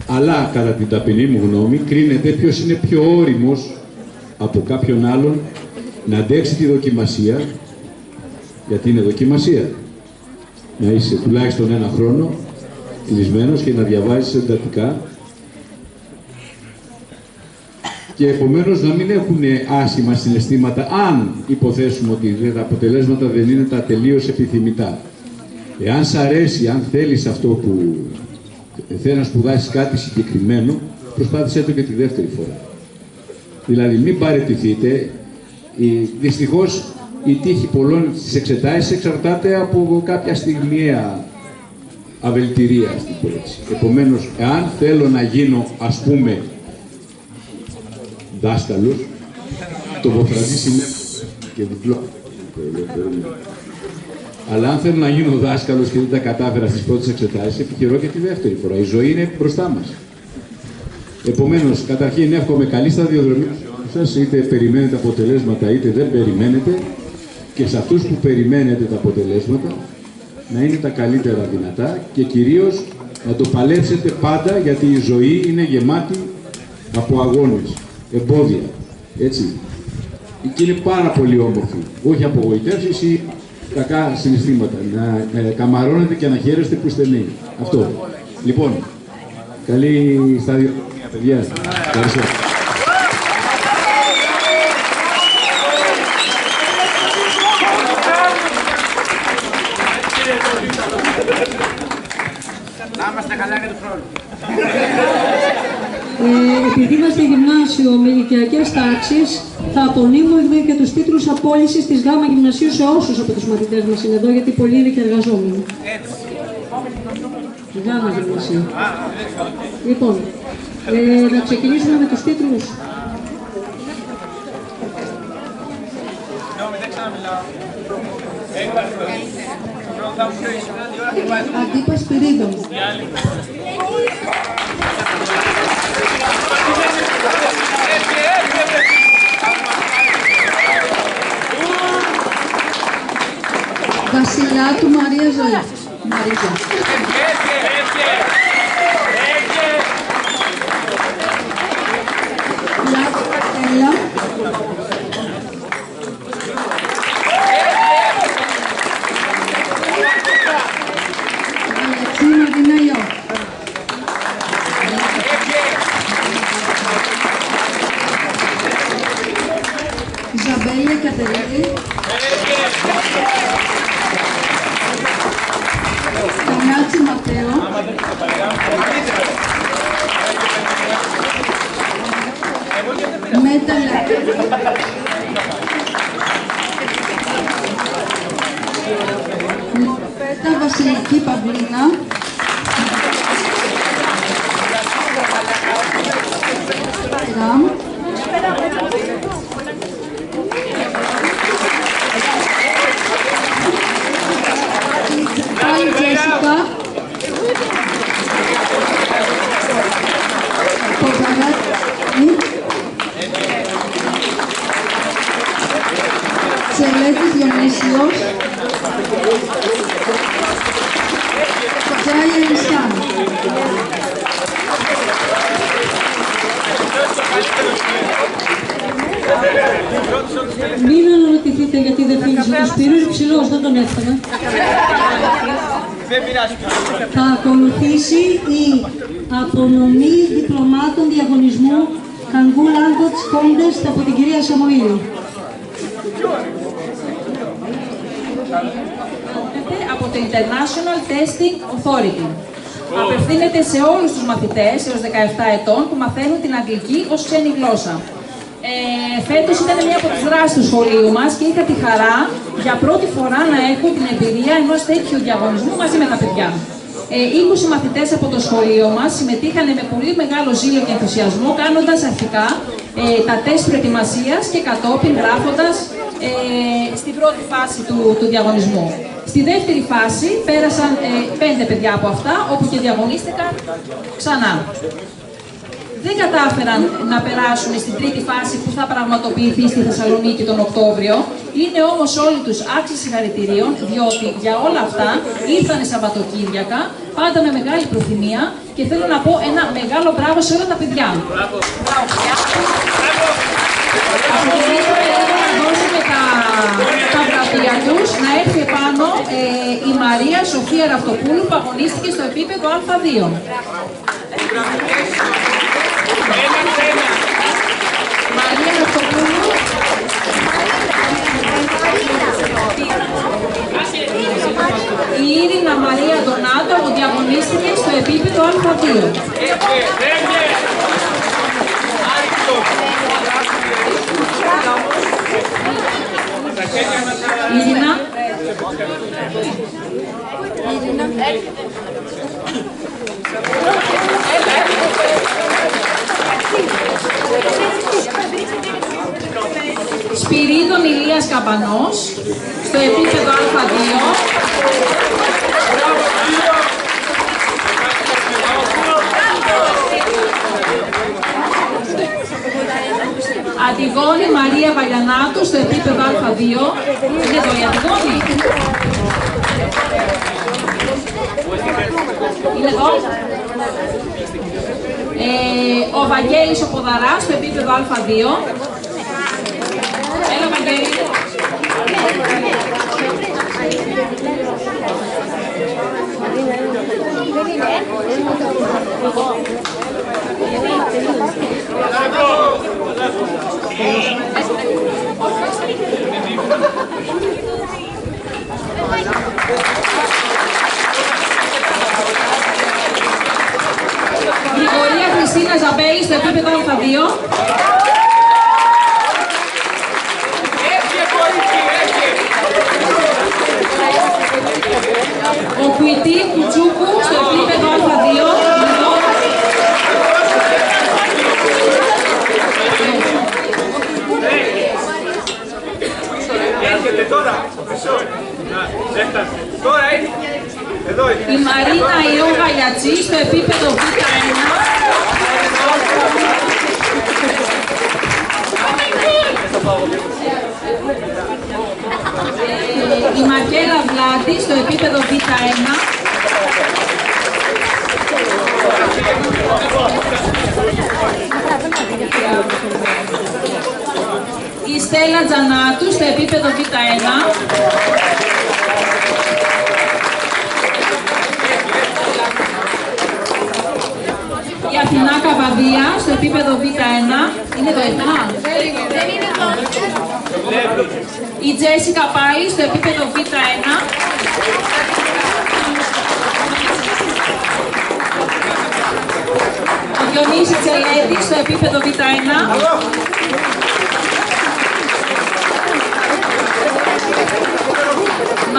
αλλά κατά την ταπεινή μου γνώμη κρίνεται ποιος είναι πιο όριμος από κάποιον άλλον να αντέξει τη δοκιμασία, γιατί είναι δοκιμασία. Να είσαι τουλάχιστον 1 χρόνο κλεισμένος και να διαβάζεις εντατικά και επομένως να μην έχουν άσχημα συναισθήματα αν υποθέσουμε ότι τα αποτελέσματα δεν είναι τα τελείως επιθυμητά. Εάν σ' αρέσει, αν θέλεις αυτό που θέλει να σπουδάσεις κάτι συγκεκριμένο, προσπάθησέ το και τη δεύτερη φορά. Δηλαδή μην παραιτηθείτε. Δυστυχώς η τύχη πολλών στις εξετάσεις εξαρτάται από κάποια στιγμιαία αβελτηρία, στην έτσι. Επομένως, εάν θέλω να γίνω, ας πούμε, δάσκαλος, το Βοφραδί είναι και διπλό. Αλλά αν θέλω να γίνω δάσκαλος και δεν τα κατάφερα στις πρώτες εξετάσεις, επιχειρώ και τη δεύτερη φορά. Η ζωή είναι μπροστά μας. Επομένως, καταρχήν εύχομαι καλή σταδιοδρομία σε όλους σας, είτε περιμένετε αποτελέσματα είτε δεν περιμένετε, και σε αυτούς που περιμένετε τα αποτελέσματα να είναι τα καλύτερα δυνατά και κυρίως να το παλέψετε πάντα, γιατί η ζωή είναι γεμάτη από αγώνες, εμπόδια, έτσι. Και είναι πάρα πολύ όμορφη, όχι απογοητεύσεις ή κακά συναισθήματα. Να καμαρώνετε και να χαίρεστε που είστε νέοι. Αυτό. Λοιπόν, καλή σταδιοδρομία, παιδιά. Ευχαριστώ. Να είμαστε καλά για τον χρόνο. Επειδή είμαστε γυμνάσιο με ηλικιακές τάξεις, θα απονείμουμε και τους τίτλους απόλυσης της ΓΑΜΑ Γυμνασίου σε όσους από τους μαθητές μας είναι εδώ, γιατί πολλοί είναι και εργαζόμενοι. ΓΑΜΑ Γυμνασίου. Λοιπόν, να ξεκινήσουμε με τους τίτλους. Αντίπα Σπυρίδων. Βασιλάτου Μαρία Ζωή. Μαρίζα. Λάτ Έλα. Ιζαμπέλη Κατερίνη. Κανάτσι Ματέο. Μέταλα. Πέτα Βασιλική Παυλίνα. Ραμ. Πάλι Τζέσικα. Ποζαράτη. Τσελέτης Διονύσιος. Τζάι Ελισάν. Μην αναρωτηθείτε γιατί δεν φίλησε το Σπύρο, είναι ψηλός, δεν τον έφτανα. Θα ακολουθήσει η απονομή διπλωμάτων διαγωνισμού Kangoo Language Contest από την κυρία Σαμοήλη. Από το International Testing Authority. Απευθύνεται σε όλους τους μαθητές έως 17 ετών που μαθαίνουν την αγγλική ως ξένη γλώσσα. Φέτος ήταν μια από τις δράσεις του σχολείου μας και είχα τη χαρά για πρώτη φορά να έχω την εμπειρία ενός τέτοιου διαγωνισμού μαζί με τα παιδιά. 20 μαθητές από το σχολείο μας συμμετείχαν με πολύ μεγάλο ζήλο και ενθουσιασμό, κάνοντας αρχικά τα τεστ προετοιμασίας και κατόπιν γράφοντας στην πρώτη φάση του διαγωνισμού. Στη δεύτερη φάση πέρασαν 5 παιδιά από αυτά, όπου και διαγωνίστηκαν ξανά. Δεν κατάφεραν να περάσουν στην τρίτη φάση που θα πραγματοποιηθεί στη Θεσσαλονίκη τον Οκτώβριο. Είναι όμως όλοι τους άξιοι συγχαρητηρίων, διότι για όλα αυτά ήρθανε Σαββατοκύριακα, πάντα με μεγάλη προθυμία, και θέλω να πω ένα μεγάλο μπράβο σε όλα τα παιδιά. Να δώσουμε τα βραβεία τους, να έρθει επάνω η Μαρία Σοφία Ραυτοπούλου που αγωνίστηκε στο επίπεδο Α2. Μαρία Ραυτοπούλου. Η Ήρυνα Μαρία Ντονάτο που διαγωνίστηκε στο επίπεδο Α2. Ήρυνα. Σπυρίδων Ηλίας Καμπανός, στο επίπεδο Α2. Αντιγόνη Μαρία Βαλιανάτου στο επίπεδο Α2. Είναι εδώ η Αντιγόνη. Είναι εδώ. Ο Βαγγέλης ο Ποδαράς στο επίπεδο Α2. Έλα Βαγγέλη. Γρηγορία Χριστίνα Ζαμπέλη στο επίπεδο Α2. Ο Κουιτή Κουτσούκου στο επίπεδο Α2. Έρχεται τώρα. Τώρα είναι. Εδώ είναι. Η Μαρίνα Ιώ Γαλιατσή στο επίπεδο Β1. Η Μακέλα Βλάντη στο επίπεδο Β1. Η Στέλλα Τζανάτου στο επίπεδο Β1. Η Αθηνά Καβαδία στο επίπεδο Β1. Είναι το 7. Η Τζέσικα πάλι στο επίπεδο Β1. Ο Διονύσης Τσελέτης στο επίπεδο Β1.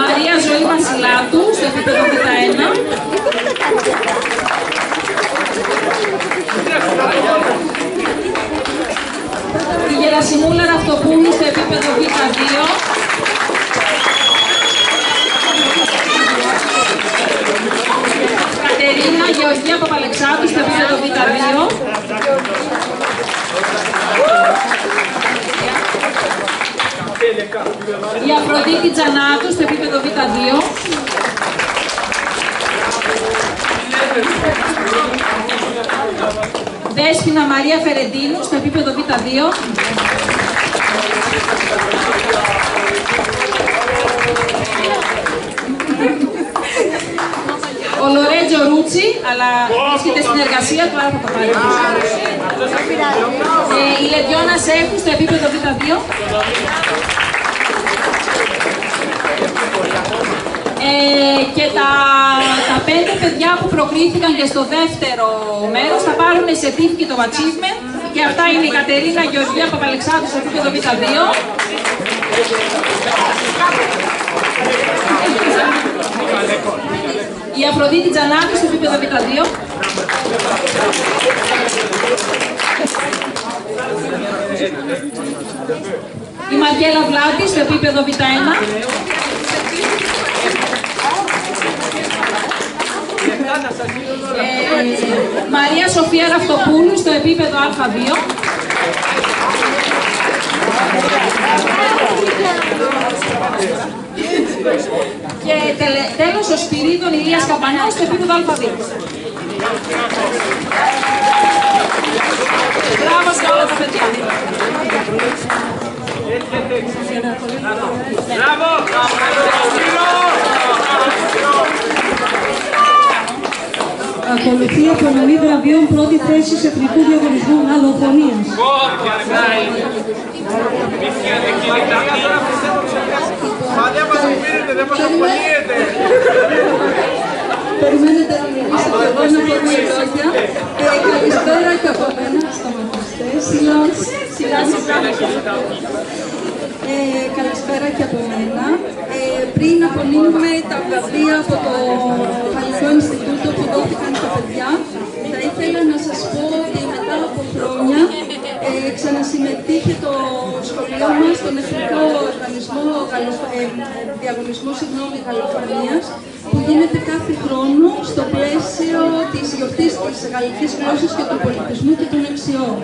Μαρία Ζωή Βασιλάτου στο επίπεδο Β1. Η Γερασιμούλα Ραυτοπούλου στο επίπεδο Β2. Κατερίνα Γεωργία Παπαλεξάτου στο επίπεδο Β2. Η Αφροδίτη Τζανάτου στο επίπεδο Β2. Δέσποινα Μαρία Φερεντίνου στο επίπεδο Β2. Ο Λορέτζο Ρούτσι, αλλά βρίσκεται στην εργασία του, άρα θα το πάρει. Η Λεδιώνα Σέχου στο επίπεδο Β2. Και τα 5 παιδιά που προκρίθηκαν και στο δεύτερο μέρος θα πάρουν certificate of achievement, και αυτά είναι η Κατερίνα Γεωργία Παπαλεξάτου στο επίπεδο Β2. Η Αφροδίτη Τζανάκη στο επίπεδο Β2. Η Μαριέλα Βλάτη στο επίπεδο Β1. Μαρία Σοφία Ραυτοπούλου στο επίπεδο Α2. Και τέλος ο Σπυρίδων Ηλίας Καμπανιός στο επίπεδο Α2. Μπράβο σε όλα τα παιδιά. Μπράβο! Ακολουθεί απονομή βραβείων πρώτη θέση σε εθνικού διαγωνισμού αλλοφωνίας. Μα δεν μας πήρετε, δεν μας απολύετε. Περιμένετε να μιλήσετε εγώ να πω δύο λόγια. Καλησπέρα και από μένα, σταματιστές. Σιγά σιγά. Καλησπέρα και από μένα. Πριν απονείμουμε τα βραβεία από το Γαλλικό Ινστιτούτο που δόθηκαν στα παιδιά, θα ήθελα να σας πω ότι μετά από χρόνια ξανασυμμετείχε το σχολείο μας στον εθνικό οργανισμό διαγωνισμό γαλλοφωνίας που γίνεται κάθε χρόνο στο πλαίσιο της γιορτής της γαλλικής γλώσσας και του πολιτισμού και των αξιών.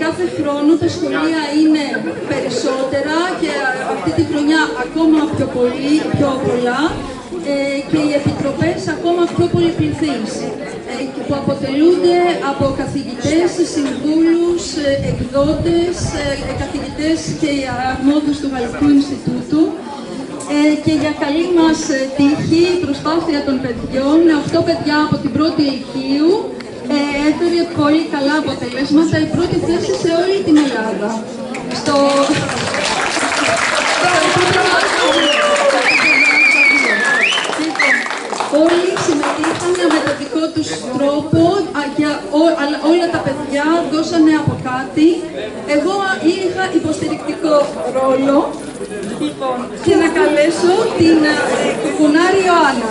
Κάθε χρόνο τα σχολεία είναι περισσότερα και αυτή τη χρονιά ακόμα πιο πολλά και οι επιτροπές ακόμα πιο πολυπληθείς που αποτελούνται από καθηγητές, συμβούλους, εκδότες, καθηγητές και αρμόδιους του Γαλλικού Ινστιτούτου και για καλή μας τύχη, η προσπάθεια των παιδιών, 8 παιδιά από την πρώτη ηλικίου έφερε πολύ καλά αποτελέσματα, η πρώτη θέση σε όλη την Ελλάδα. Όλοι συμμετείχαν με το δικό τους τρόπο, αλλά όλα τα παιδιά δώσανε από κάτι. Εγώ είχα υποστηρικτικό ρόλο και να καλέσω την κουκουνάρη Ιωάννα.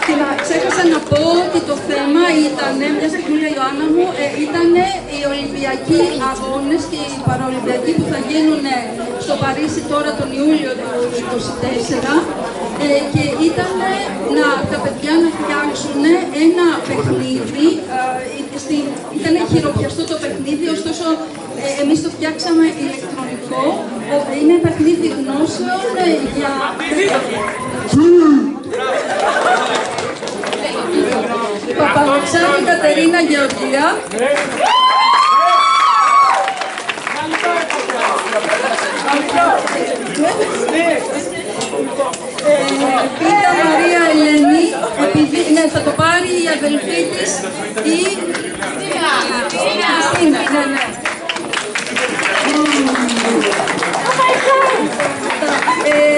Και ξέχασα να πω ότι το θέμα ήταν, μια συγχωρία Ιωάννα μου, ήταν οι Ολυμπιακοί αγώνες και οι Παραολυμπιακοί που θα γίνουν στο Παρίσι τώρα τον Ιούλιο του 2024 και ήταν τα παιδιά να φτιάξουν ένα παιχνίδι, ήταν χειροπιαστό το παιχνίδι, ωστόσο εμείς το φτιάξαμε ηλεκτρονικό, είναι παιχνίδι γνώσεων για... Παπαλοξάνη Κατερίνα Γεωργία. Πίτα Μαρία Ελένη, επειδή θα το πάρει η αδελφή της, η Χριστίνα.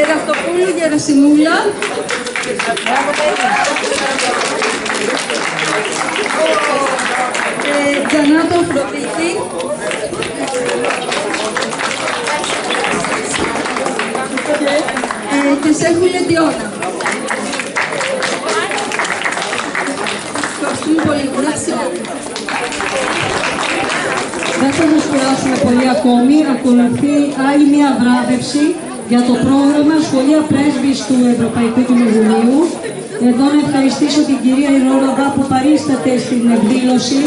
Ραυτοπούλου Γερασιμούλα. Τζανάτο Φροντίκη. Και Σέχουλε Διώνα. Ευχαριστούμε πολύ. Δεν θα μας κουράσουμε πολύ ακόμη. Ακολουθεί άλλη μία βράβευση για το πρόγραμμα Σχολεία Πρέσβης του Ευρωπαϊκού Κοινοβουλίου. Εδώ να ευχαριστήσω την κυρία Ηρώνοδα που παρίσταται στην εκδήλωση.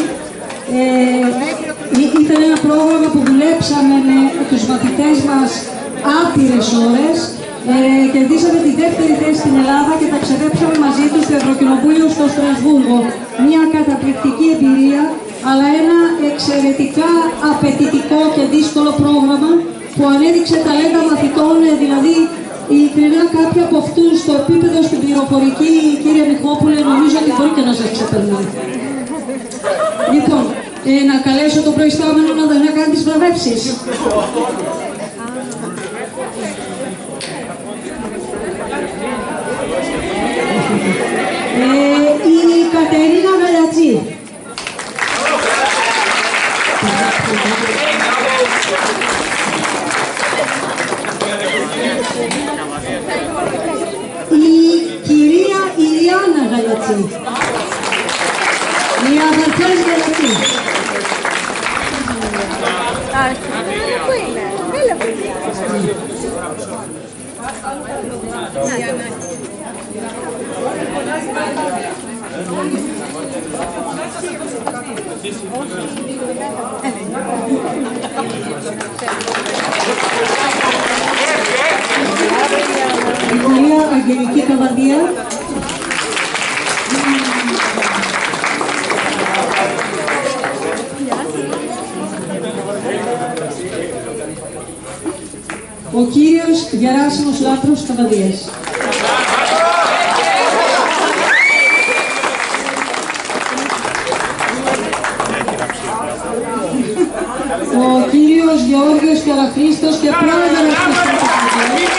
Ήταν ένα πρόγραμμα που δουλέψαμε με τους μαθητές μας άπειρες ώρες. Κερδίσαμε τη δεύτερη θέση στην Ελλάδα και τα ξεδέψαμε μαζί τους στο Ευρωκοινοβούλιο στο Στρασβούργο. Μια καταπληκτική εμπειρία, αλλά ένα εξαιρετικά απαιτητικό και δύσκολο πρόγραμμα που ανέδειξε ταλέντα μαθητών, δηλαδή ειλικρινά κάποιοι από αυτούς στο επίπεδο στην πληροφορική, κύριε Μιχόπουλε, νομίζω ότι μπορεί και να σας ξεπερνάει. Λοιπόν, να καλέσω τον προϊστάμενο να κάνει τις βραβεύσεις. Η Κατερίνα Γαλιατσή. Η κυρία Ηλιάνα Γαλιατσή. Οι αδερφές Γαλιατσή. Πού είναι, έλα παιδί. Η κυρία Αγγελική Καβαρδία. Ο κύριος Γεράσιμος Λάτρος Καβαδίας. Ο κύριος Γεώργιος Καραχρήστος και πρόεδρος της Επιτροπής.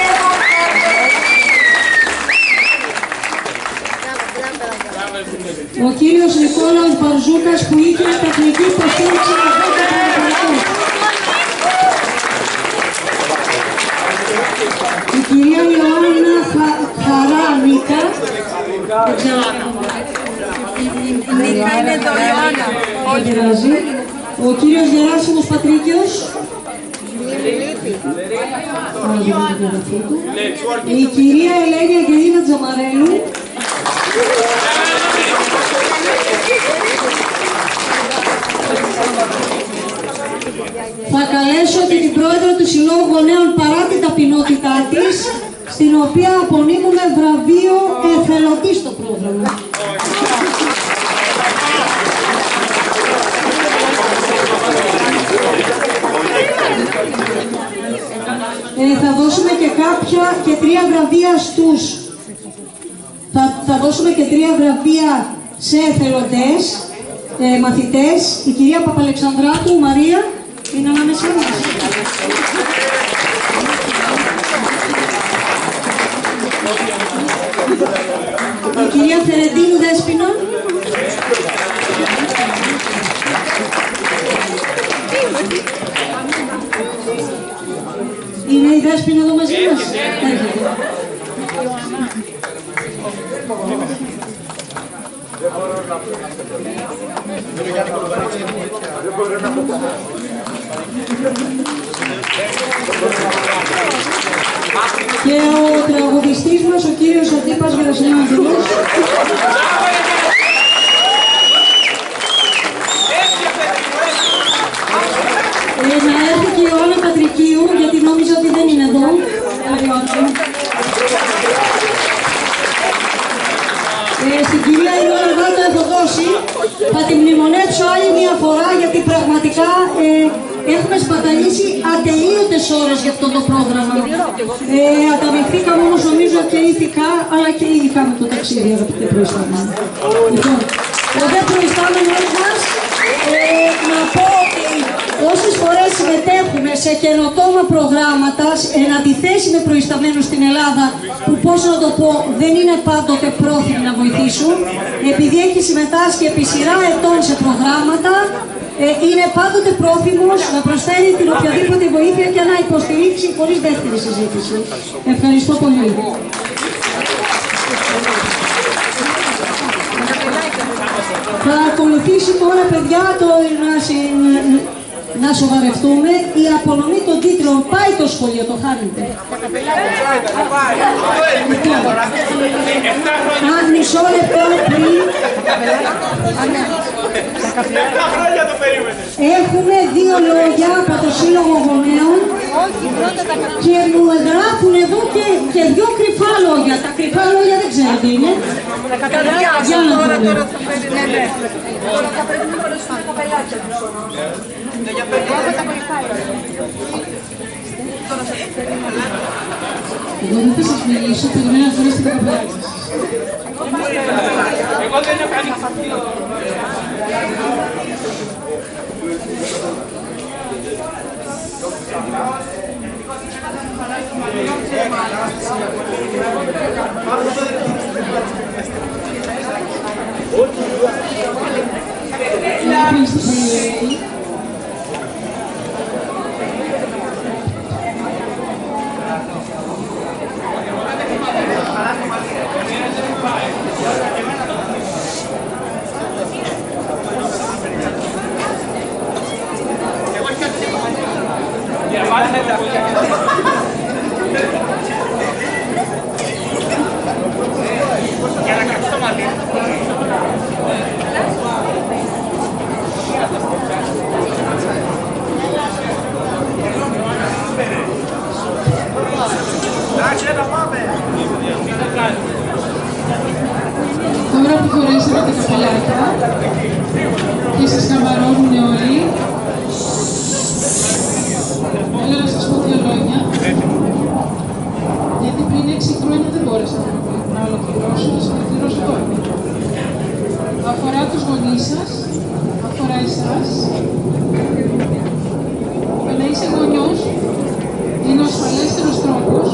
Ο κύριος Νικόλαος Μπαρζούκας που είχε τεχνική υποστήριξη από το Πανεπιστήμιο. Η κυρία Ιωάννα Χαράνικα. Δεν ξέρω. Η Νίκα είναι εδώ, Ιωάννα. Ο κύριος Γεράσιμος Πατρίκιος. Η κυρία Ελένη Αγγελίνα Τζαμαρέλου. Θα καλέσω και την πρόεδρο του Συλλόγου Γονέων παρά την ταπεινότητά της, στην οποία απονείμουμε βραβείο εθελοντή στο πρόγραμμα. Θα δώσουμε και 3 βραβεία στους... Θα δώσουμε και 3 βραβεία σε εθελοντές, μαθητές. Η κυρία Παπαλεξανδράτου, Μαρία, είναι ανάμεσά μας. Η κυρία Θερεντίνου Δέσποινα. Είναι η Δέσποινα εδώ μαζί μας. Και ο τραγουδιστής μας, ο κύριος Αντίπας Γερασιμάδης. Να έρθει και η Όλα Πατρικίου, γιατί νόμιζα ότι δεν είναι εδώ. Στην κυρία Ιωάννα Γάτο Εθοδόση θα την μνημονεύσω άλλη μια φορά, γιατί πραγματικά έχουμε σπαταλήσει ατελείωτες ώρες για αυτό το πρόγραμμα. Ανταμεχθήκαμε όμως νομίζω και ηθικά, αλλά και ειδικά με το ταξίδι, αγαπητέ προϊστάμενοι. Λοιπόν, ο δε προϊστάμενος μας, να πω ότι όσες φορές συμμετέχουμε σε καινοτόμα προγράμματα, εν αντιθέσει με προϊσταμένους στην Ελλάδα, που πώς να το πω, δεν είναι πάντοτε πρόθυμοι να βοηθήσουν, επειδή έχει συμμετάσχει επί σειρά ετών σε προγράμματα, είναι πάντοτε πρόθυμος να προσφέρει την οποιαδήποτε βοήθεια και να υποστηρίξει χωρίς δεύτερη συζήτηση. Ευχαριστώ πολύ. Θα ακολουθήσει τώρα, παιδιά, να σοβαρευτούμε. Η απονομή των τίτλων πάει το σχολείο, το χάνετε. Αν μισό λεπτό πριν, έχουμε 2 λόγια από το Σύλλογο Γονέων και μου εγγράφουν εδώ και 2 κρυφά λόγια. Τα κρυφά λόγια δεν ξέρω τι είναι. Για να δούμε. Θα πρέπει να παρουσιάσουμε τα καπελάκια του. Εγώ δεν θα σας μιλήσω, περιμένω να φορέσετε τα καπελάκια σας. Εγώ δεν έχω κάνει. Τώρα που φορέσατε τα καπελάκια και σας χαμαρώνουν όλοι, θέλω να σας πω 2 λόγια, γιατί πριν 6 χρόνια δεν μπόρεσα να ολοκληρώσω, να σας ολοκληρώσω τώρα. Αφορά τους γονείς σας, αφορά εσάς. Το να είσαι γονιός είναι ο ασφαλέστερος τρόπος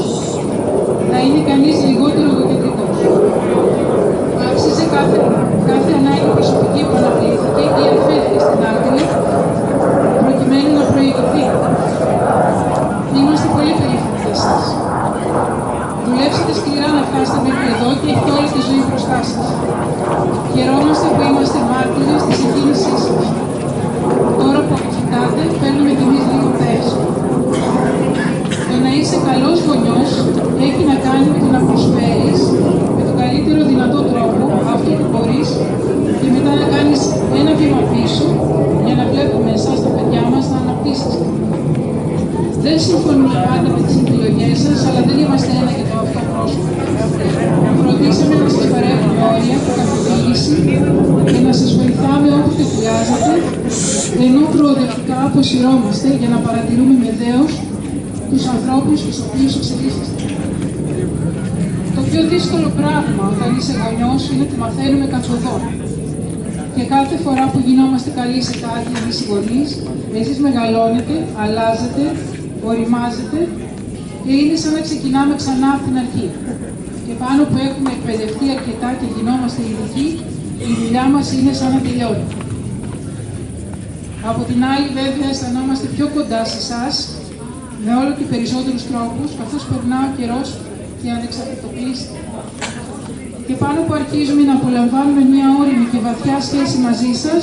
να είναι κανείς λιγότερο εγωκεντρικός. Άξιζε κάθε ανάγκη προσωπική που αναβλήθηκε ή αφέθηκε στην άκρη προκειμένου να προηγηθεί. Είμαστε πολύ περήφανοι για εσάς. Δουλέψατε σκληρά να φτάσετε μέχρι εδώ και έχετε όλη τη ζωή μπροστά σας. Χαιρόμαστε που είμαστε μάρτυρες της εκκίνησής σας. Τώρα που αποφυτάτε, παίρνουμε κι εμείς λίγο πέσο. Το να είσαι καλός γονιός έχει να κάνει με το να προσφέρεις με τον καλύτερο δυνατό τρόπο αυτό που μπορείς και μετά να κάνεις ένα βήμα πίσω για να βλέπουμε εσάς τα παιδιά μας να αναπτύσσεστε. Δεν συμφωνούμε πάντα με τις επιλογές σας, αλλά δεν είμαστε ένα και το αυτό πρόσωπο. Φροντίσαμε να σας παρέχουμε όρια και καθοδήγηση και να σας βοηθάμε όποτε χρειάζεται, ενώ προοδευτικά αποσυρώμαστε για να παρατηρούμε με δέος τους ανθρώπους στους οποίους εξελίσσεστε. Το πιο δύσκολο πράγμα όταν είσαι γονιός είναι ότι μαθαίνουμε καθοδόν. Και κάθε φορά που γινόμαστε καλοί σε κάτι εμείς οι γονείς, εσείς μεγαλώνετε, αλλάζετε, οριμάζετε και είναι σαν να ξεκινάμε ξανά από την αρχή. Και πάνω που έχουμε εκπαιδευτεί αρκετά και γινόμαστε ειδικοί, η δουλειά μας είναι σαν να τελειώνει. Από την άλλη, βέβαια, αισθανόμαστε πιο κοντά σε εσάς, με όλο και περισσότερους τρόπους, καθώς περνά ο καιρός και ανεξαρτητοποιείστε. Και πάνω που αρχίζουμε να απολαμβάνουμε μια όριμη και βαθιά σχέση μαζί σας,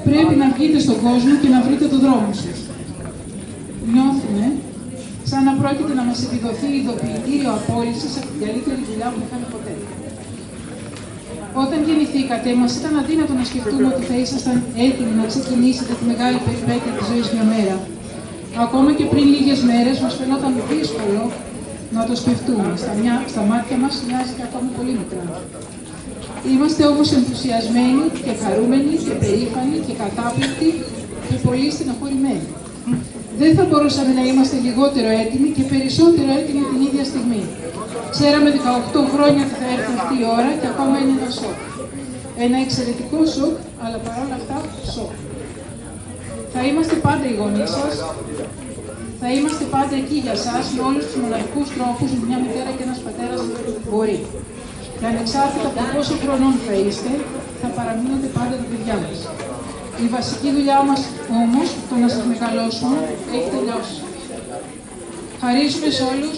πρέπει να βγείτε στον κόσμο και να βρείτε τον δρόμο σας. Νιώθουμε σαν να πρόκειται να μας επιδοθεί ειδοποιητήριο απόλυσης από την καλύτερη δουλειά που είχαμε ποτέ. Όταν γεννηθήκατε, μας ήταν αδύνατο να σκεφτούμε ότι θα ήσασταν έτοιμοι να ξεκινήσετε τη μεγάλη περιπέτεια της ζωής μια μέρα. Ακόμα και πριν λίγες μέρες μας φαινόταν δύσκολο να το σκεφτούμε. Στα μάτια μας μοιάζεται ακόμα πολύ μικρά. Είμαστε όμως ενθουσιασμένοι και χαρούμενοι και περήφανοι και κατάπληκτοι και πολύ στεναχωρημένοι. Δεν θα μπορούσαμε να είμαστε λιγότερο έτοιμοι και περισσότερο έτοιμοι την ίδια στιγμή. Ξέραμε 18 χρόνια ότι θα έρθει αυτή η ώρα και ακόμα είναι ένα σοκ. Ένα εξαιρετικό σοκ, αλλά παρόλα αυτά σοκ. Θα είμαστε πάντα οι γονείς σας, θα είμαστε πάντα εκεί για σας με όλους τους μοναδικούς τρόπους που μια μητέρα και ένας πατέρας μπορεί. Και ανεξάρτητα από πόσο χρονών θα είστε, θα παραμείνετε πάντα τα παιδιά μας. Η βασική δουλειά μας όμως, το να σας μεγαλώσουμε, έχει τελειώσει. Χαρίζουμε σε όλους,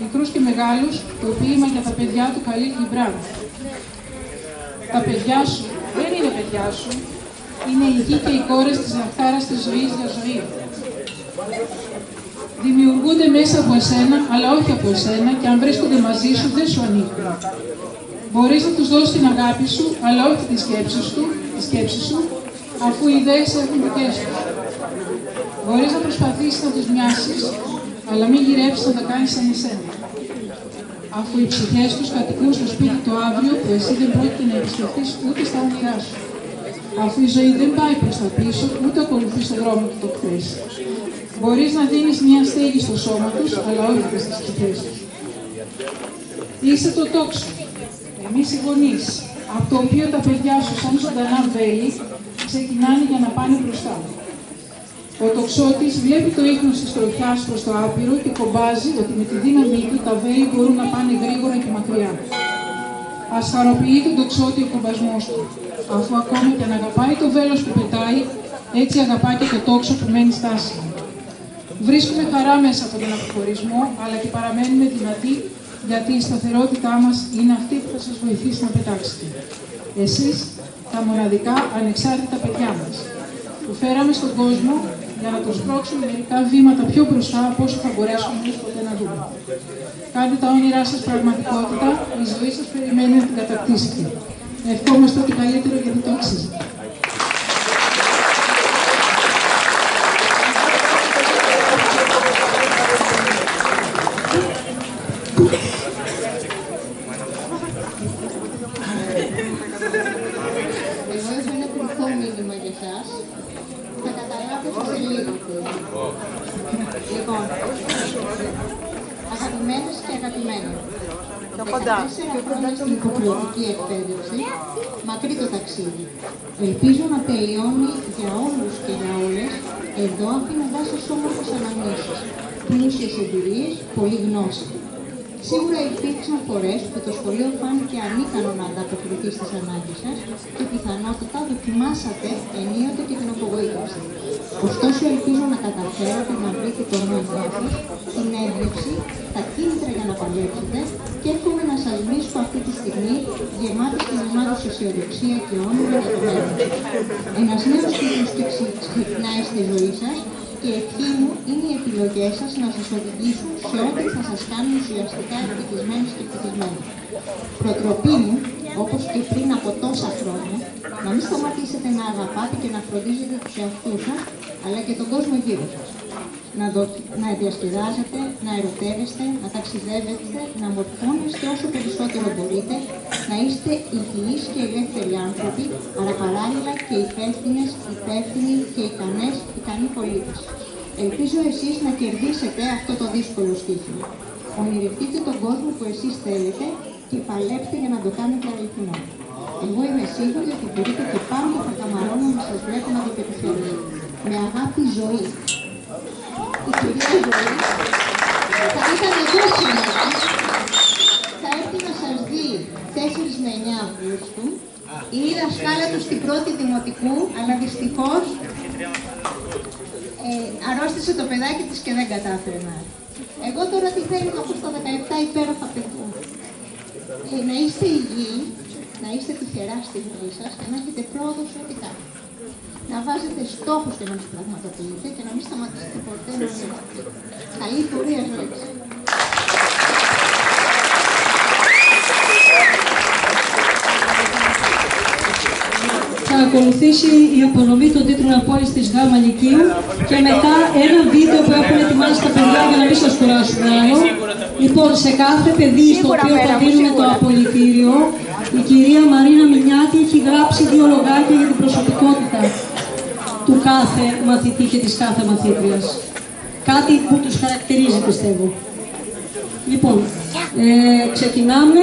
μικρούς και μεγάλους, το ποίημα για τα παιδιά του Χαλίλ Γκιμπράν. Τα παιδιά σου δεν είναι παιδιά σου, είναι οι γη και οι κόρες της ναχτάρας της ζωής για ζωή. Δημιουργούνται μέσα από εσένα, αλλά όχι από εσένα, και αν βρίσκονται μαζί σου, δεν σου ανήκουν. Μπορείς να τους δώσεις την αγάπη σου, αλλά όχι τη σκέψη σου, αφού οι ιδέες έχουν δικές τους. Μπορείς να προσπαθήσεις να τους μοιάσεις, αλλά μην γυρέψεις να τα κάνεις σαν εσένα. Αφού οι ψυχές τους κατοικούν στο σπίτι το αύριο, που εσύ δεν πρόκειται να επισκεφτείς ούτε στα όνειρά σου. Αφού η ζωή δεν πάει προς τα πίσω, ούτε ακολουθείς τον δρόμο του το χθες. Μπορείς να δίνεις μια στέγη στο σώμα τους, αλλά όχι και στις ψυχές τους. Είσαι το τόξο. Εμείς οι γονείς, από το οποίο τα παιδιά σου σαν ζωντανά βέλη, ξεκινάνε για να πάνε μπροστά. Ο τοξότης βλέπει το ίχνος της τροχιάς προς το άπειρο και κομπάζει ότι με τη δύναμή του τα βέλη μπορούν να πάνε γρήγορα και μακριά. Ας χαροποιεί τον τοξότη ο κομπασμός του, αφού ακόμα και αν αγαπάει το βέλος που πετάει, έτσι αγαπάει και το τόξο που μένει στάσιμο. Βρίσκουμε χαρά μέσα από τον αποχωρισμό, αλλά και παραμένουμε δυνατοί, γιατί η σταθερότητά μας είναι αυτή που θα σας βοηθήσει να πετάξετε. Εσείς, τα μοναδικά ανεξάρτητα παιδιά μας, που φέραμε στον κόσμο για να τους σπρώξουμε μερικά βήματα πιο μπροστά από όσο θα μπορέσουμε εμείς ποτέ να δούμε. Κάντε τα όνειρά σας πραγματικότητα, η ζωή σας περιμένει να την κατακτήσετε. Ευχόμαστε ό,τι καλύτερο γιατί το αξίζει. Λοιπόν, αγαπημένες και αγαπημένοι, 14 χρόνια στην υποχρεωτική εκπαίδευση, μακρύ το ταξίδι. Ελπίζω να τελειώνει για όλους και για όλες, εδώ αφήνοντάς σας όμορφες αναμνήσεις, πλούσιες εμπειρίες, πολλή γνώση. Σίγουρα υπήρξαν φορές που το σχολείο φάνηκε ανίκανο να ανταποκριθεί στις ανάγκες σας και πιθανότατα δοκιμάσατε ενίοτε και την απογοήτευση. Ωστόσο, ελπίζω να καταφέρετε να βρείτε το νόημά σας, την έμπνευση, τα κίνητρα για να παλέψετε και εύχομαι να σας βρίσκω αυτή τη στιγμή γεμάτη στην ομάδα αισιοδοξία και όνειρα για το μέλλον. Ένας νέος κύκλος ξυπνάει στη ζωή σας και η ευχή μου είναι οι επιλογές σας να σας οδηγήσουν σε ό,τι θα σας κάνουν ουσιαστικά ευτυχισμένους και ευτυχισμένους. Προτροπή μου, όπως και πριν από τόσα χρόνια, να μην σταματήσετε να αγαπάτε και να φροντίζετε τους εαυτούς σας, αλλά και τον κόσμο γύρω σας. Να διασκεδάζετε, να ερωτεύεστε, να ταξιδεύετε, να μορφώνεστε όσο περισσότερο μπορείτε, να είστε υγιείς και ελεύθεροι άνθρωποι, αλλά παράλληλα και υπεύθυνοι και ικανοί πολίτες. Ελπίζω εσείς να κερδίσετε αυτό το δύσκολο στοίχημα. Ονειρευτείτε τον κόσμο που εσείς θέλετε και παλέψτε για να το κάνετε αληθινό. Εγώ είμαι σίγουρη ότι μπορείτε και πάντα θα καμαρώνω να σας βλέπω να το πετυχαίνετε. Με αγάπη, Ζωή. Η κυρία Ζωή θα ήταν εδώ σήμερα, θα έρθει να σας δει 4 με 9 Αυγούστου. Είναι η δασκάλα του στην πρώτη δημοτικού, αλλά δυστυχώς αρρώστησε το παιδάκι της και δεν κατάφερε να έρθει. Εγώ τώρα τι θέλω να πω στα 17 υπέροχα παιδιά. Να είστε υγιεί, να είστε τυχερά στη ζωή σας και να έχετε πρόοδο σε ό,τι κάνετε. Να βάζετε στόχους και να τους πραγματοποιείτε και να μην σταματήσετε ποτέ να ονειρεύετε. Καλή πορεία ζωής. Θα ακολουθήσει η απονομή των τίτλων απόλυτης της Γ' Λυκείου και μετά ένα βίντεο που έχουν ετοιμάσει τα παιδιά για να μην σας κουράσουμε άλλο. Λοιπόν, σε κάθε παιδί στο οποίο θα δίνουμε το απολυτήριο, η κυρία Μαρίνα Μινιάτη έχει γράψει 2 λογάκια για την προσωπικότητα του κάθε μαθητή και της κάθε μαθήτριας. Κάτι που τους χαρακτηρίζει, πιστεύω. Λοιπόν, ξεκινάμε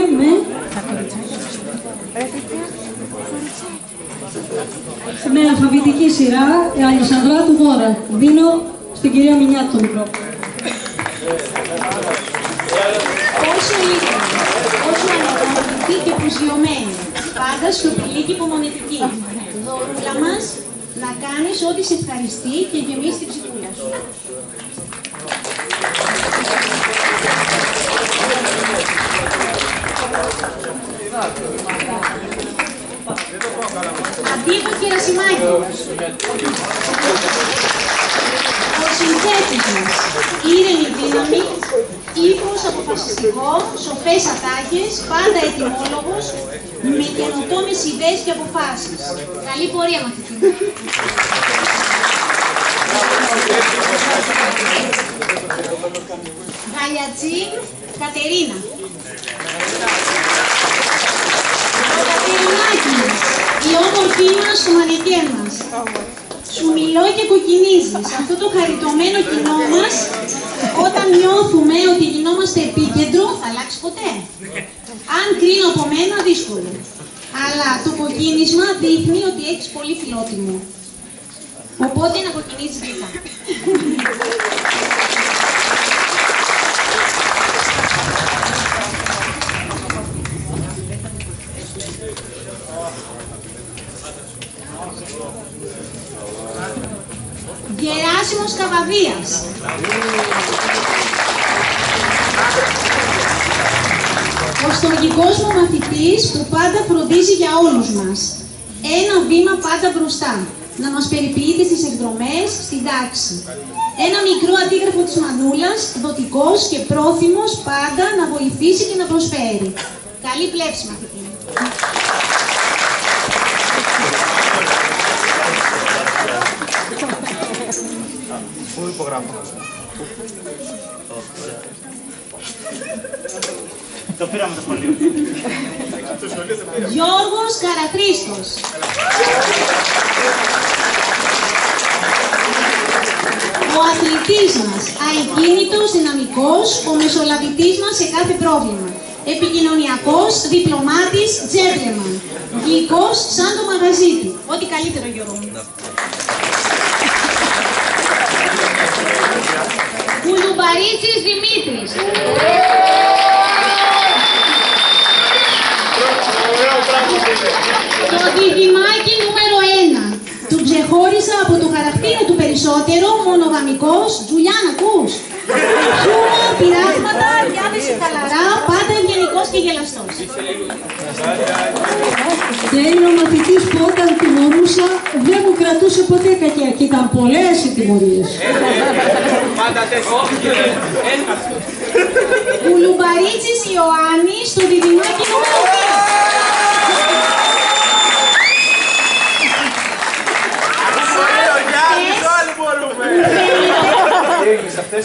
με αλφαβητική σειρά, Αλισανδράτου Δώρα. Δίνω στην κυρία Μινιάτη το μικρόφωνο. Όσο λίγο, όσο αναπαυτική και προσγειωμένη, πάντα σιωπηλή και υπομονετική. Δωρούλα μας, να κάνεις ό,τι σε ευχαριστεί και γεμίσει την ψυχούλα σου. Αντίπο Κερασιμάκη. Ο συνθέτης μας, ήρεμη δύναμη, ύπρος αποφασιστικό, σοφές ατάκες, πάντα ετοιμόλογος, με καινοτόμες ιδέες και αποφάσεις. Καλή πορεία, μαθητή. Γαλιατζή Κατερίνα. Ο Κατερινάκης, η όμορφή μας, το μανικέν μας. Σου μιλώ και κοκκινίζεις. Αυτό το χαριτωμένο κοινό μας, όταν νιώθουμε ότι γινόμαστε επίκεντρο, θα αλλάξει ποτέ. Αν κρίνω από μένα, δύσκολο. Αλλά το κοκκίνισμα δείχνει ότι έχεις πολύ φιλότιμο. Οπότε να κοκκινίζεις γλυκά. Γεράσιμος Καβαδίας. Ο στοργικός μου μαθητής που πάντα φροντίζει για όλους μας. Ένα βήμα πάντα μπροστά. Να μας περιποιείται στις εκδρομές, στην τάξη. Ένα μικρό αντίγραφο της μανούλας, δοτικός και πρόθυμος πάντα να βοηθήσει και να προσφέρει. Καλή πλεύση, μαθητή. Πού υπογράφω. Το πήραμε το σχολείο. Γιώργος Καραχρήστος. Ο αθλητής μας, αεκίνητος, δυναμικός, ο μεσολαβητής μας σε κάθε πρόβλημα. Επικοινωνιακός, διπλωμάτης, gentleman. Γλυκός σαν το μαγαζί του. Ό,τι καλύτερο, Γιώργο. Κουλουμπαρίτσης Δημήτρης. Το διδυμάκι νούμερο 1. Του ξεχώρισα από το χαρακτήρα του περισσότερο, μονογαμικός. Τζουλιάν, ακούς? Χιούμορ, πειράγματα, διάθεση χαλαρά, πάντα ευγενικός και γελαστός. Και είναι ο μαθητής που όταν τιμωρούσε Μελίσσα δεν μου κρατούσε ποτέ κακία και ήταν πολλές οι τιμωρίες. Πάντα τέσσερα. Κουλουμπαρίτσης Ιωάννη στο διδυμάκι νούμερο 2.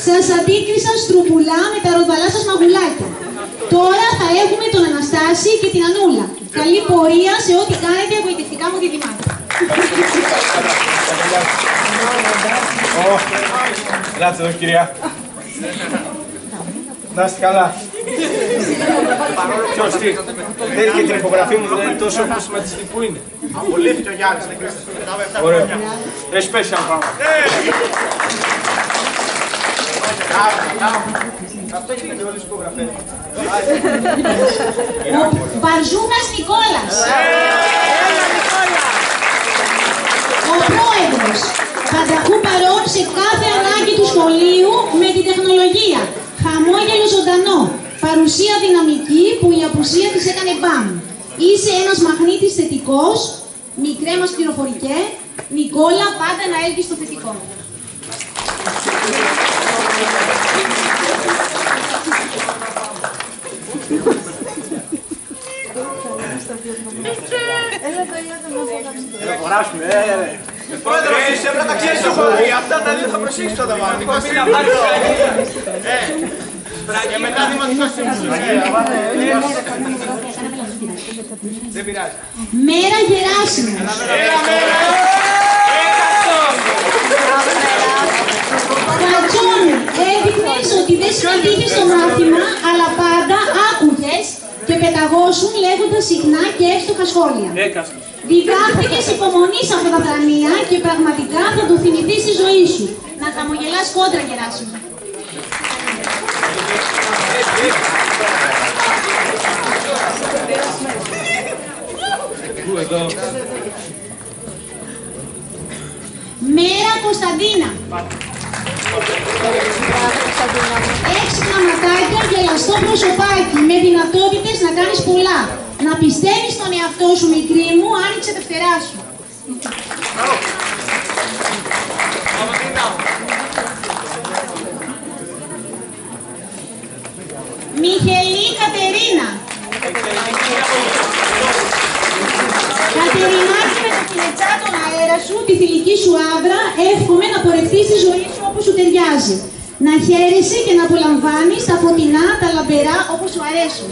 Σας αντίκρισα στρουπουλά με τα ροδαλά σας μαγουλάκια. Τώρα θα έχουμε τον Αναστάση και την Ανούλα. Καλή πορεία σε ό,τι κάνετε εγωιτευτικά μου διδυμάκια. Ελάτε εδώ, κυρία. Να είστε καλά. Ποιος, τι, θέλει και την υπογραφή μου, δηλαδή τόσο σημαντική που είναι. Απολύθηκε ο Γιάννης, δεν κρίσατε. Ωραία. Special πάμε. Αυτό γίνεται όλες τις υπογραφές. Ο Μπαρζούκας Νικόλας. Ο πρόεδρος. Πανταχού παρόν σε κάθε ανάγκη του σχολείου με την τεχνολογία. Χαμόγελο ζωντανό. Παρουσία δυναμική που η απουσία της έκανε μπαμ. Είσαι ένας μαγνήτης θετικός. Μικρέ μας πληροφορικέ. Νικόλα, πάντα να έλθεις στο θετικό. Έλα, χωράσουμε, Πρόεδρε, εσύ έπρεπε να τα ξέρεις το χωρί. Αυτά τα δύο θα προσέξεις όταν βάλω. Και μετά δημοτικός σύμβουλος. Δεν πειράζει. Μέρα Γεράσιμος. Κατσόνι, έδειχνες ότι δεν συμμετείχες στο μάθημα, αλλά πάντα άκουγες και πεταγώσουν λέγοντας συχνά και εύστοχα σχόλια. Διδάχθηκες υπομονή σε αυτά τα δρανεία και πραγματικά θα το θυμηθείς στη ζωή σου. Να χαμογελάς κόντρα, Γεράσιμο. Μέρα Κωνσταντίνα. Έξυπνα ματάκια, γελαστό προσωπάκι, με δυνατότητες να κάνεις πολλά. Να πιστεύεις στον εαυτό σου, μικρή μου, άνοιξε τα φτερά σου. Μιχελή Κατερίνα. Κατερινάκη, με το κυλετσά τον αέρα σου, τη θηλυκή σου άβρα, εύχομαι να πορευτείς τη ζωή σου όπως σου ταιριάζει. Να χαίρεσαι και να απολαμβάνεις τα φωτεινά, τα λαμπερά όπως σου αρέσουν.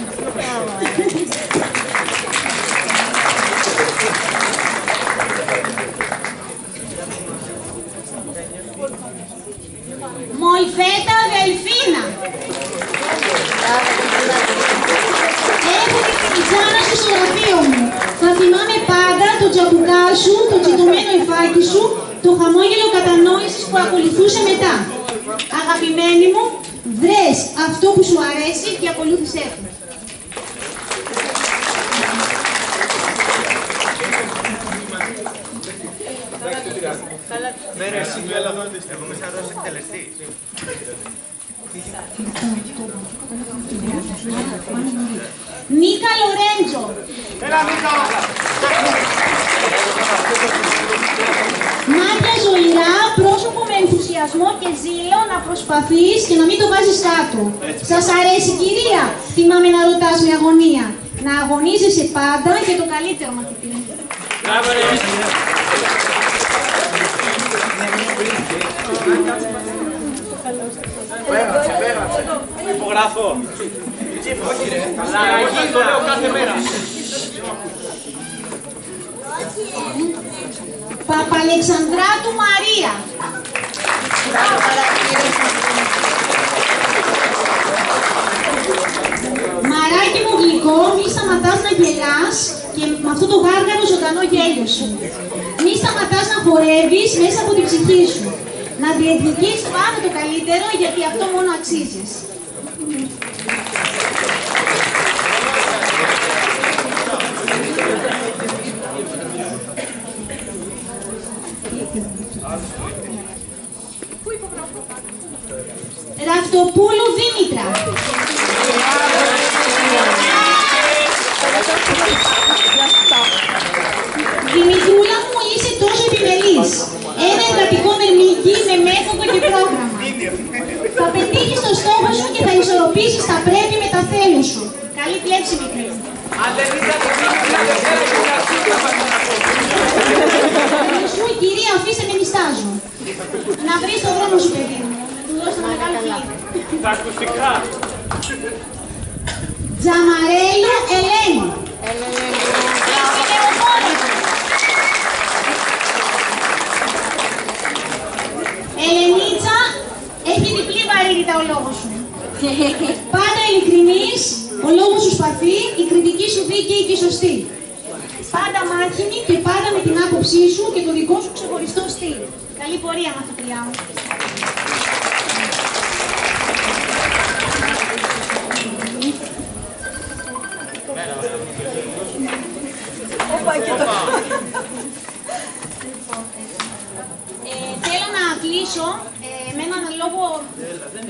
Μολφέτα Δελφίνα. Έχω την κυλιτσάνα σου στο γραφείο μου. Θα θυμάμαι πάντα το τζαμπουκά σου, το τσιτωμένο υφάκι σου, το χαμόγελο κατανόησης που ακολουθούσε μετά. Αγαπημένη μου, βρες αυτό που σου αρέσει και ακολούθησέ το. Μέρα εσύ του έλα εδώ, εγώ μέσα εδώ είσαι εκτελεστής. Νίκα Λορέντζο. Έλα Νίκα. Μάτια ζωηρά, πρόσωπο με ενθουσιασμό και ζήλο να προσπαθείς και να μην το βάζεις κάτω. Σας αρέσει κυρία? Θυμάμαι να ρωτάς με αγωνία. Να αγωνίζεσαι πάντα και το καλύτερο μαθητή. Πέρασε. Υπογράφω. Όχι ρε. Αλλά το λέω κάθε μέρα. Παπαλεξανδράτου Μαρία. Μαράκι μου γλυκό, μη σταματάς να γελάς και με αυτό το γάργαρο ζωντανό γέλιο σου. Μη σταματάς να χορεύεις μέσα από την ψυχή σου. Να διεκδικείς πάντα το καλύτερο, γιατί αυτό μόνο αξίζεις. Ραυτοπούλου Δήμητρα. Δημητρούλα μου, είσαι και πρόγραμμα. Θα πετύχεις το στόχο σου και θα ισορροπήσεις τα πρέπει με τα θέλω σου. Καλή κλέψη, μικρή. Σου, κυρία, αφήστε με νιστάζω. Να βρεις το δρόμο σου, παιδί μου. Του δώσω ένα μεγάλο φιλί. Τα ακουστικά. Τζαμαρέλο Ελένη. Ελενίτσα, έχει διπλή βαρύτητα ο λόγος σου. Πάντα ειλικρινής, ο λόγος σου σπαθή, η κριτική σου δίκαιη και σωστή. Πάντα μάχημη και πάντα με την άποψή σου και το δικό σου ξεχωριστό στυλ. Καλή πορεία, μαθητριά μου. Θέλω να κλείσω με έναν λόγο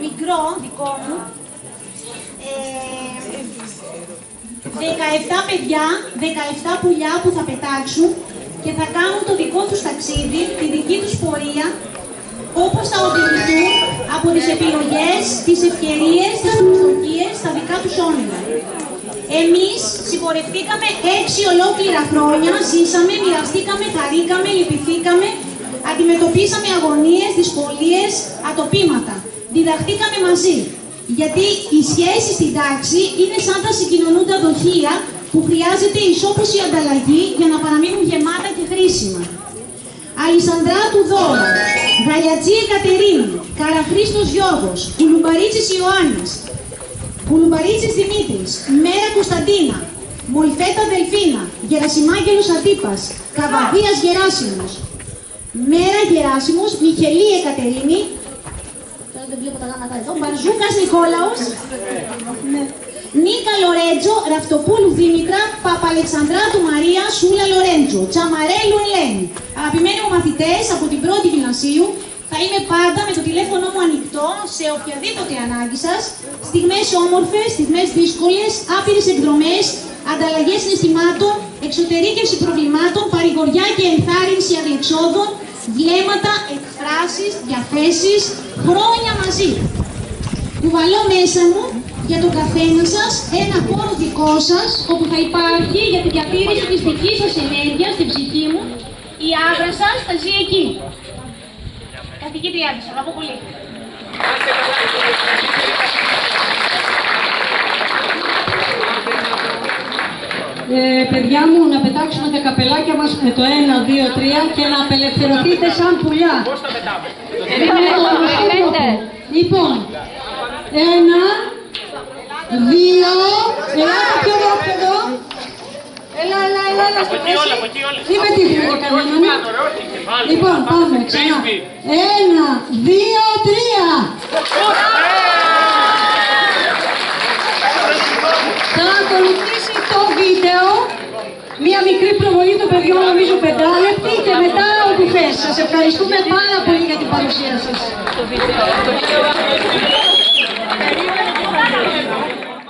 μικρό δικό μου. 17 παιδιά, 17 πουλιά που θα πετάξουν και θα κάνουν το δικό τους ταξίδι, τη δική τους πορεία, όπως θα οδηγηθούν από τις επιλογές, τις ευκαιρίες, τις προσδοκίες, τα δικά τους όνειρα. Εμείς συμπορευτήκαμε 6 ολόκληρα χρόνια, ζήσαμε, μοιραστήκαμε, χαρήκαμε, λυπηθήκαμε, αντιμετωπίσαμε αγωνίες, δυσκολίες, ατοπήματα. Διδαχτήκαμε μαζί. Γιατί οι σχέσεις στην τάξη είναι σαν τα συγκοινωνούντα δοχεία που χρειάζεται ισόπωση ανταλλαγή για να παραμείνουν γεμάτα και χρήσιμα. Αλισανδράτου Δώρα, Γαλιατζή Εκατερίνη, Καραχρήστος Γιώργος, Κουλουμπαρίτσης Ιωάννης, Κουλουμπαρίτσης Δημήτρης, Μέρα Κωνσταντίνα, Μολφέτα Δελφίνα, Γερασιμάγγελος Αντίπας, Καβαδίας Γεράσιμος, Μέρα Γεράσιμος, Μιχελή Εκατερίνη, δεν βλέπω τα γράμματα εδώ, Μπαρζούκας Νικόλαος, Νίκα Λορέντζο, Ραφτοπούλου Δήμητρα, Παπαλεξανδράτου Μαρία, Σούλα Λορέντζο, Τσαμαρέλου Ελένη. Αγαπημένοι μου μαθητές από την πρώτη γυμνασίου, θα είμαι πάντα με το τηλέφωνο μου ανοιχτό σε οποιαδήποτε ανάγκη σας, στιγμές όμορφες, στιγμές δύσκολες, άπειρες εκδρομές, ανταλλαγές συναισθημάτων, εξωτερήκευση προβλημάτων, παρηγοριά και ενθάρρυνση αδιεξόδων, βλέμματα, εκφράσεις, διαθέσεις, χρόνια μαζί. Κουβαλώ μέσα μου για τον καθένα σας ένα χώρο δικό σας, όπου θα υπάρχει για τη διατήρηση της δικής σας ενέργειας στην ψυχή μου, η άβρα σας θα ζει εκεί. Καθηγήτριά της, αγαπώ πολύ. Παιδιά μου, να πετάξουμε τα καπελάκια μας με το 1, 2, 3 και να απελευθερωθείτε σαν πουλιά. Πώς τα πετάμε? Λοιπόν, 1, 2, ελάτε πιο εδώ. Έλα, στο μέση. Τι με τύχουμε κανένα. Λοιπόν, πάμε ξανά. 1, 2, 3. Θα ακολουθήσει το βίντεο, μία μικρή προβολή των παιδιών, νομίζω 5 λεπτή, και μετά όπου θες. Σας ευχαριστούμε πάρα πολύ για την παρουσία σας.